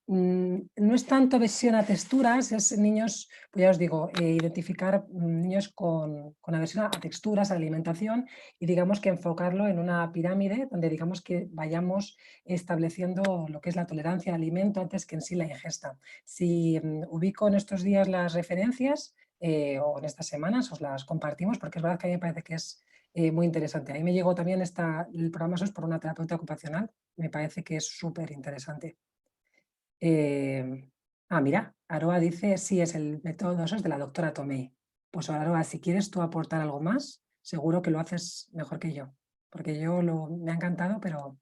No es tanto versión a texturas, es niños, pues ya os digo, identificar niños con aversión a texturas, a alimentación, y digamos que enfocarlo en una pirámide donde digamos que vayamos estableciendo lo que es la tolerancia al alimento antes que en sí la ingesta. Si ubico en estos días las referencias o en estas semanas os las compartimos, porque es verdad que a mí me parece que es muy interesante. A mí me llegó también el programa SOS por una terapeuta ocupacional, me parece que es súper interesante. Mira, Aroa dice, sí, es el método SOS de la doctora Tomei. Pues Aroa, si quieres tú aportar algo más, seguro que lo haces mejor que yo, porque me ha encantado, pero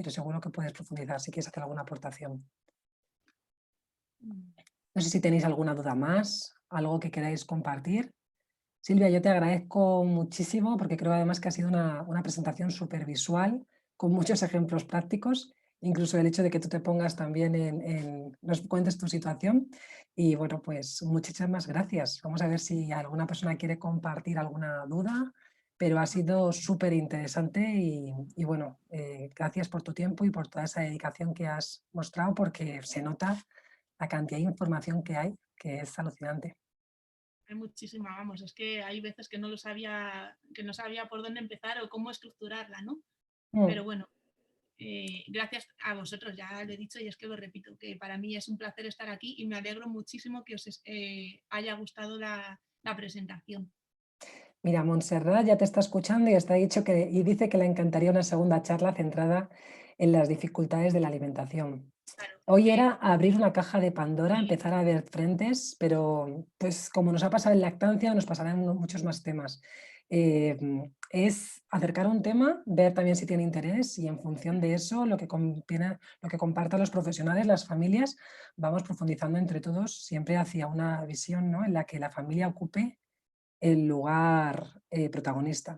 seguro que puedes profundizar si quieres hacer alguna aportación. No sé si tenéis alguna duda más, algo que queráis compartir. Silvia, yo te agradezco muchísimo porque creo además que ha sido una presentación súper visual, con muchos ejemplos prácticos, incluso el hecho de que tú te pongas también nos cuentes tu situación. Y bueno, pues muchísimas gracias. Vamos a ver si alguna persona quiere compartir alguna duda, pero ha sido súper interesante y bueno, gracias por tu tiempo y por toda esa dedicación que has mostrado, porque se nota la cantidad de información que hay, que es alucinante. Hay muchísima, vamos, es que hay veces que no sabía por dónde empezar o cómo estructurarla, ¿no? Pero bueno, gracias a vosotros, ya lo he dicho y es que lo repito, que para mí es un placer estar aquí y me alegro muchísimo que os haya gustado la presentación. Mira, Montserrat ya te está escuchando y dice que le encantaría una segunda charla centrada en las dificultades de la alimentación. Claro, Hoy era abrir una caja de Pandora, empezar a ver frentes, pero pues como nos ha pasado en lactancia, nos pasarán muchos más temas. Es acercar un tema, ver también si tiene interés y en función de eso, lo que compartan los profesionales, las familias, vamos profundizando entre todos siempre hacia una visión, ¿no?, en la que la familia ocupe el lugar protagonista.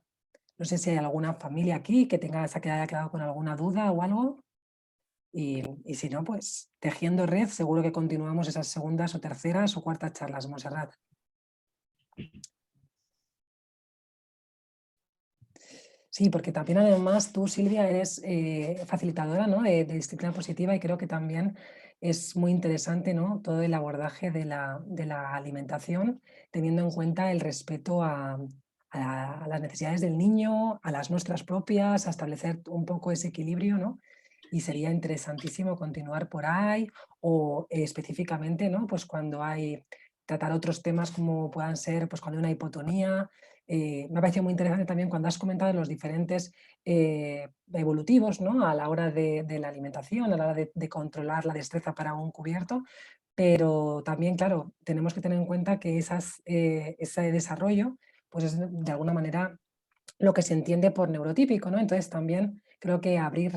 No sé si hay alguna familia aquí que se haya quedado con alguna duda o algo. Y si no, pues tejiendo red, seguro que continuamos esas segundas o terceras o cuartas charlas, Montserrat. Sí, porque también además tú, Silvia, eres facilitadora, ¿no?, de disciplina positiva, y creo que también es muy interesante, ¿no?, todo el abordaje de la alimentación, teniendo en cuenta el respeto a las necesidades del niño, a las nuestras propias, a establecer un poco ese equilibrio, ¿no? Y sería interesantísimo continuar por ahí o específicamente, ¿no?, pues cuando tratar otros temas como puedan ser, pues cuando hay una hipotonía. Me ha parecido muy interesante también cuando has comentado los diferentes evolutivos, ¿no?, a la hora de la alimentación, a la hora de controlar la destreza para un cubierto, pero también, claro, tenemos que tener en cuenta que ese desarrollo pues es de alguna manera lo que se entiende por neurotípico, ¿no? Entonces también creo que abrir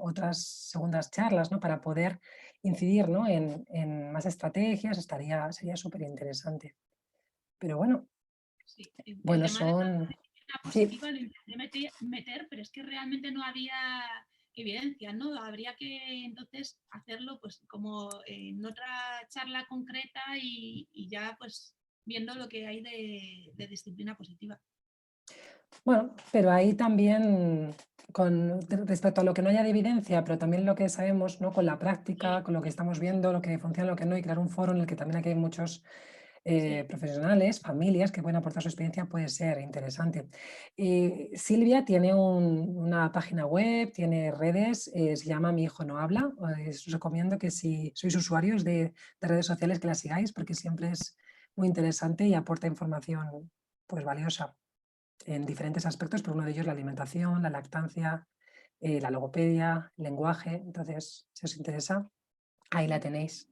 otras segundas charlas, ¿no? Para poder incidir, ¿no? en más estrategias sería súper interesante. Pero bueno, Sí, el bueno, tema de la son... disciplina Sí, positiva lo intenté meter, pero es que realmente no había evidencia, ¿no? Habría que entonces hacerlo pues como en otra charla concreta y ya pues viendo lo que hay de disciplina positiva. bueno, pero ahí también, respecto a lo que no haya de evidencia, pero también lo que sabemos, ¿no? Con la práctica, con lo que estamos viendo, lo que funciona, lo que no, y crear un foro en el que también aquí hay muchos Sí. profesionales, familias que pueden aportar su experiencia, puede ser interesante. Silvia tiene una página web, tiene redes, se llama Mi Hijo No Habla. Os recomiendo que si sois usuarios de redes sociales que la sigáis, porque siempre es muy interesante y aporta información pues valiosa en diferentes aspectos, pero uno de ellos la alimentación, la lactancia, la logopedia, el lenguaje. Entonces, si os interesa, ahí la tenéis.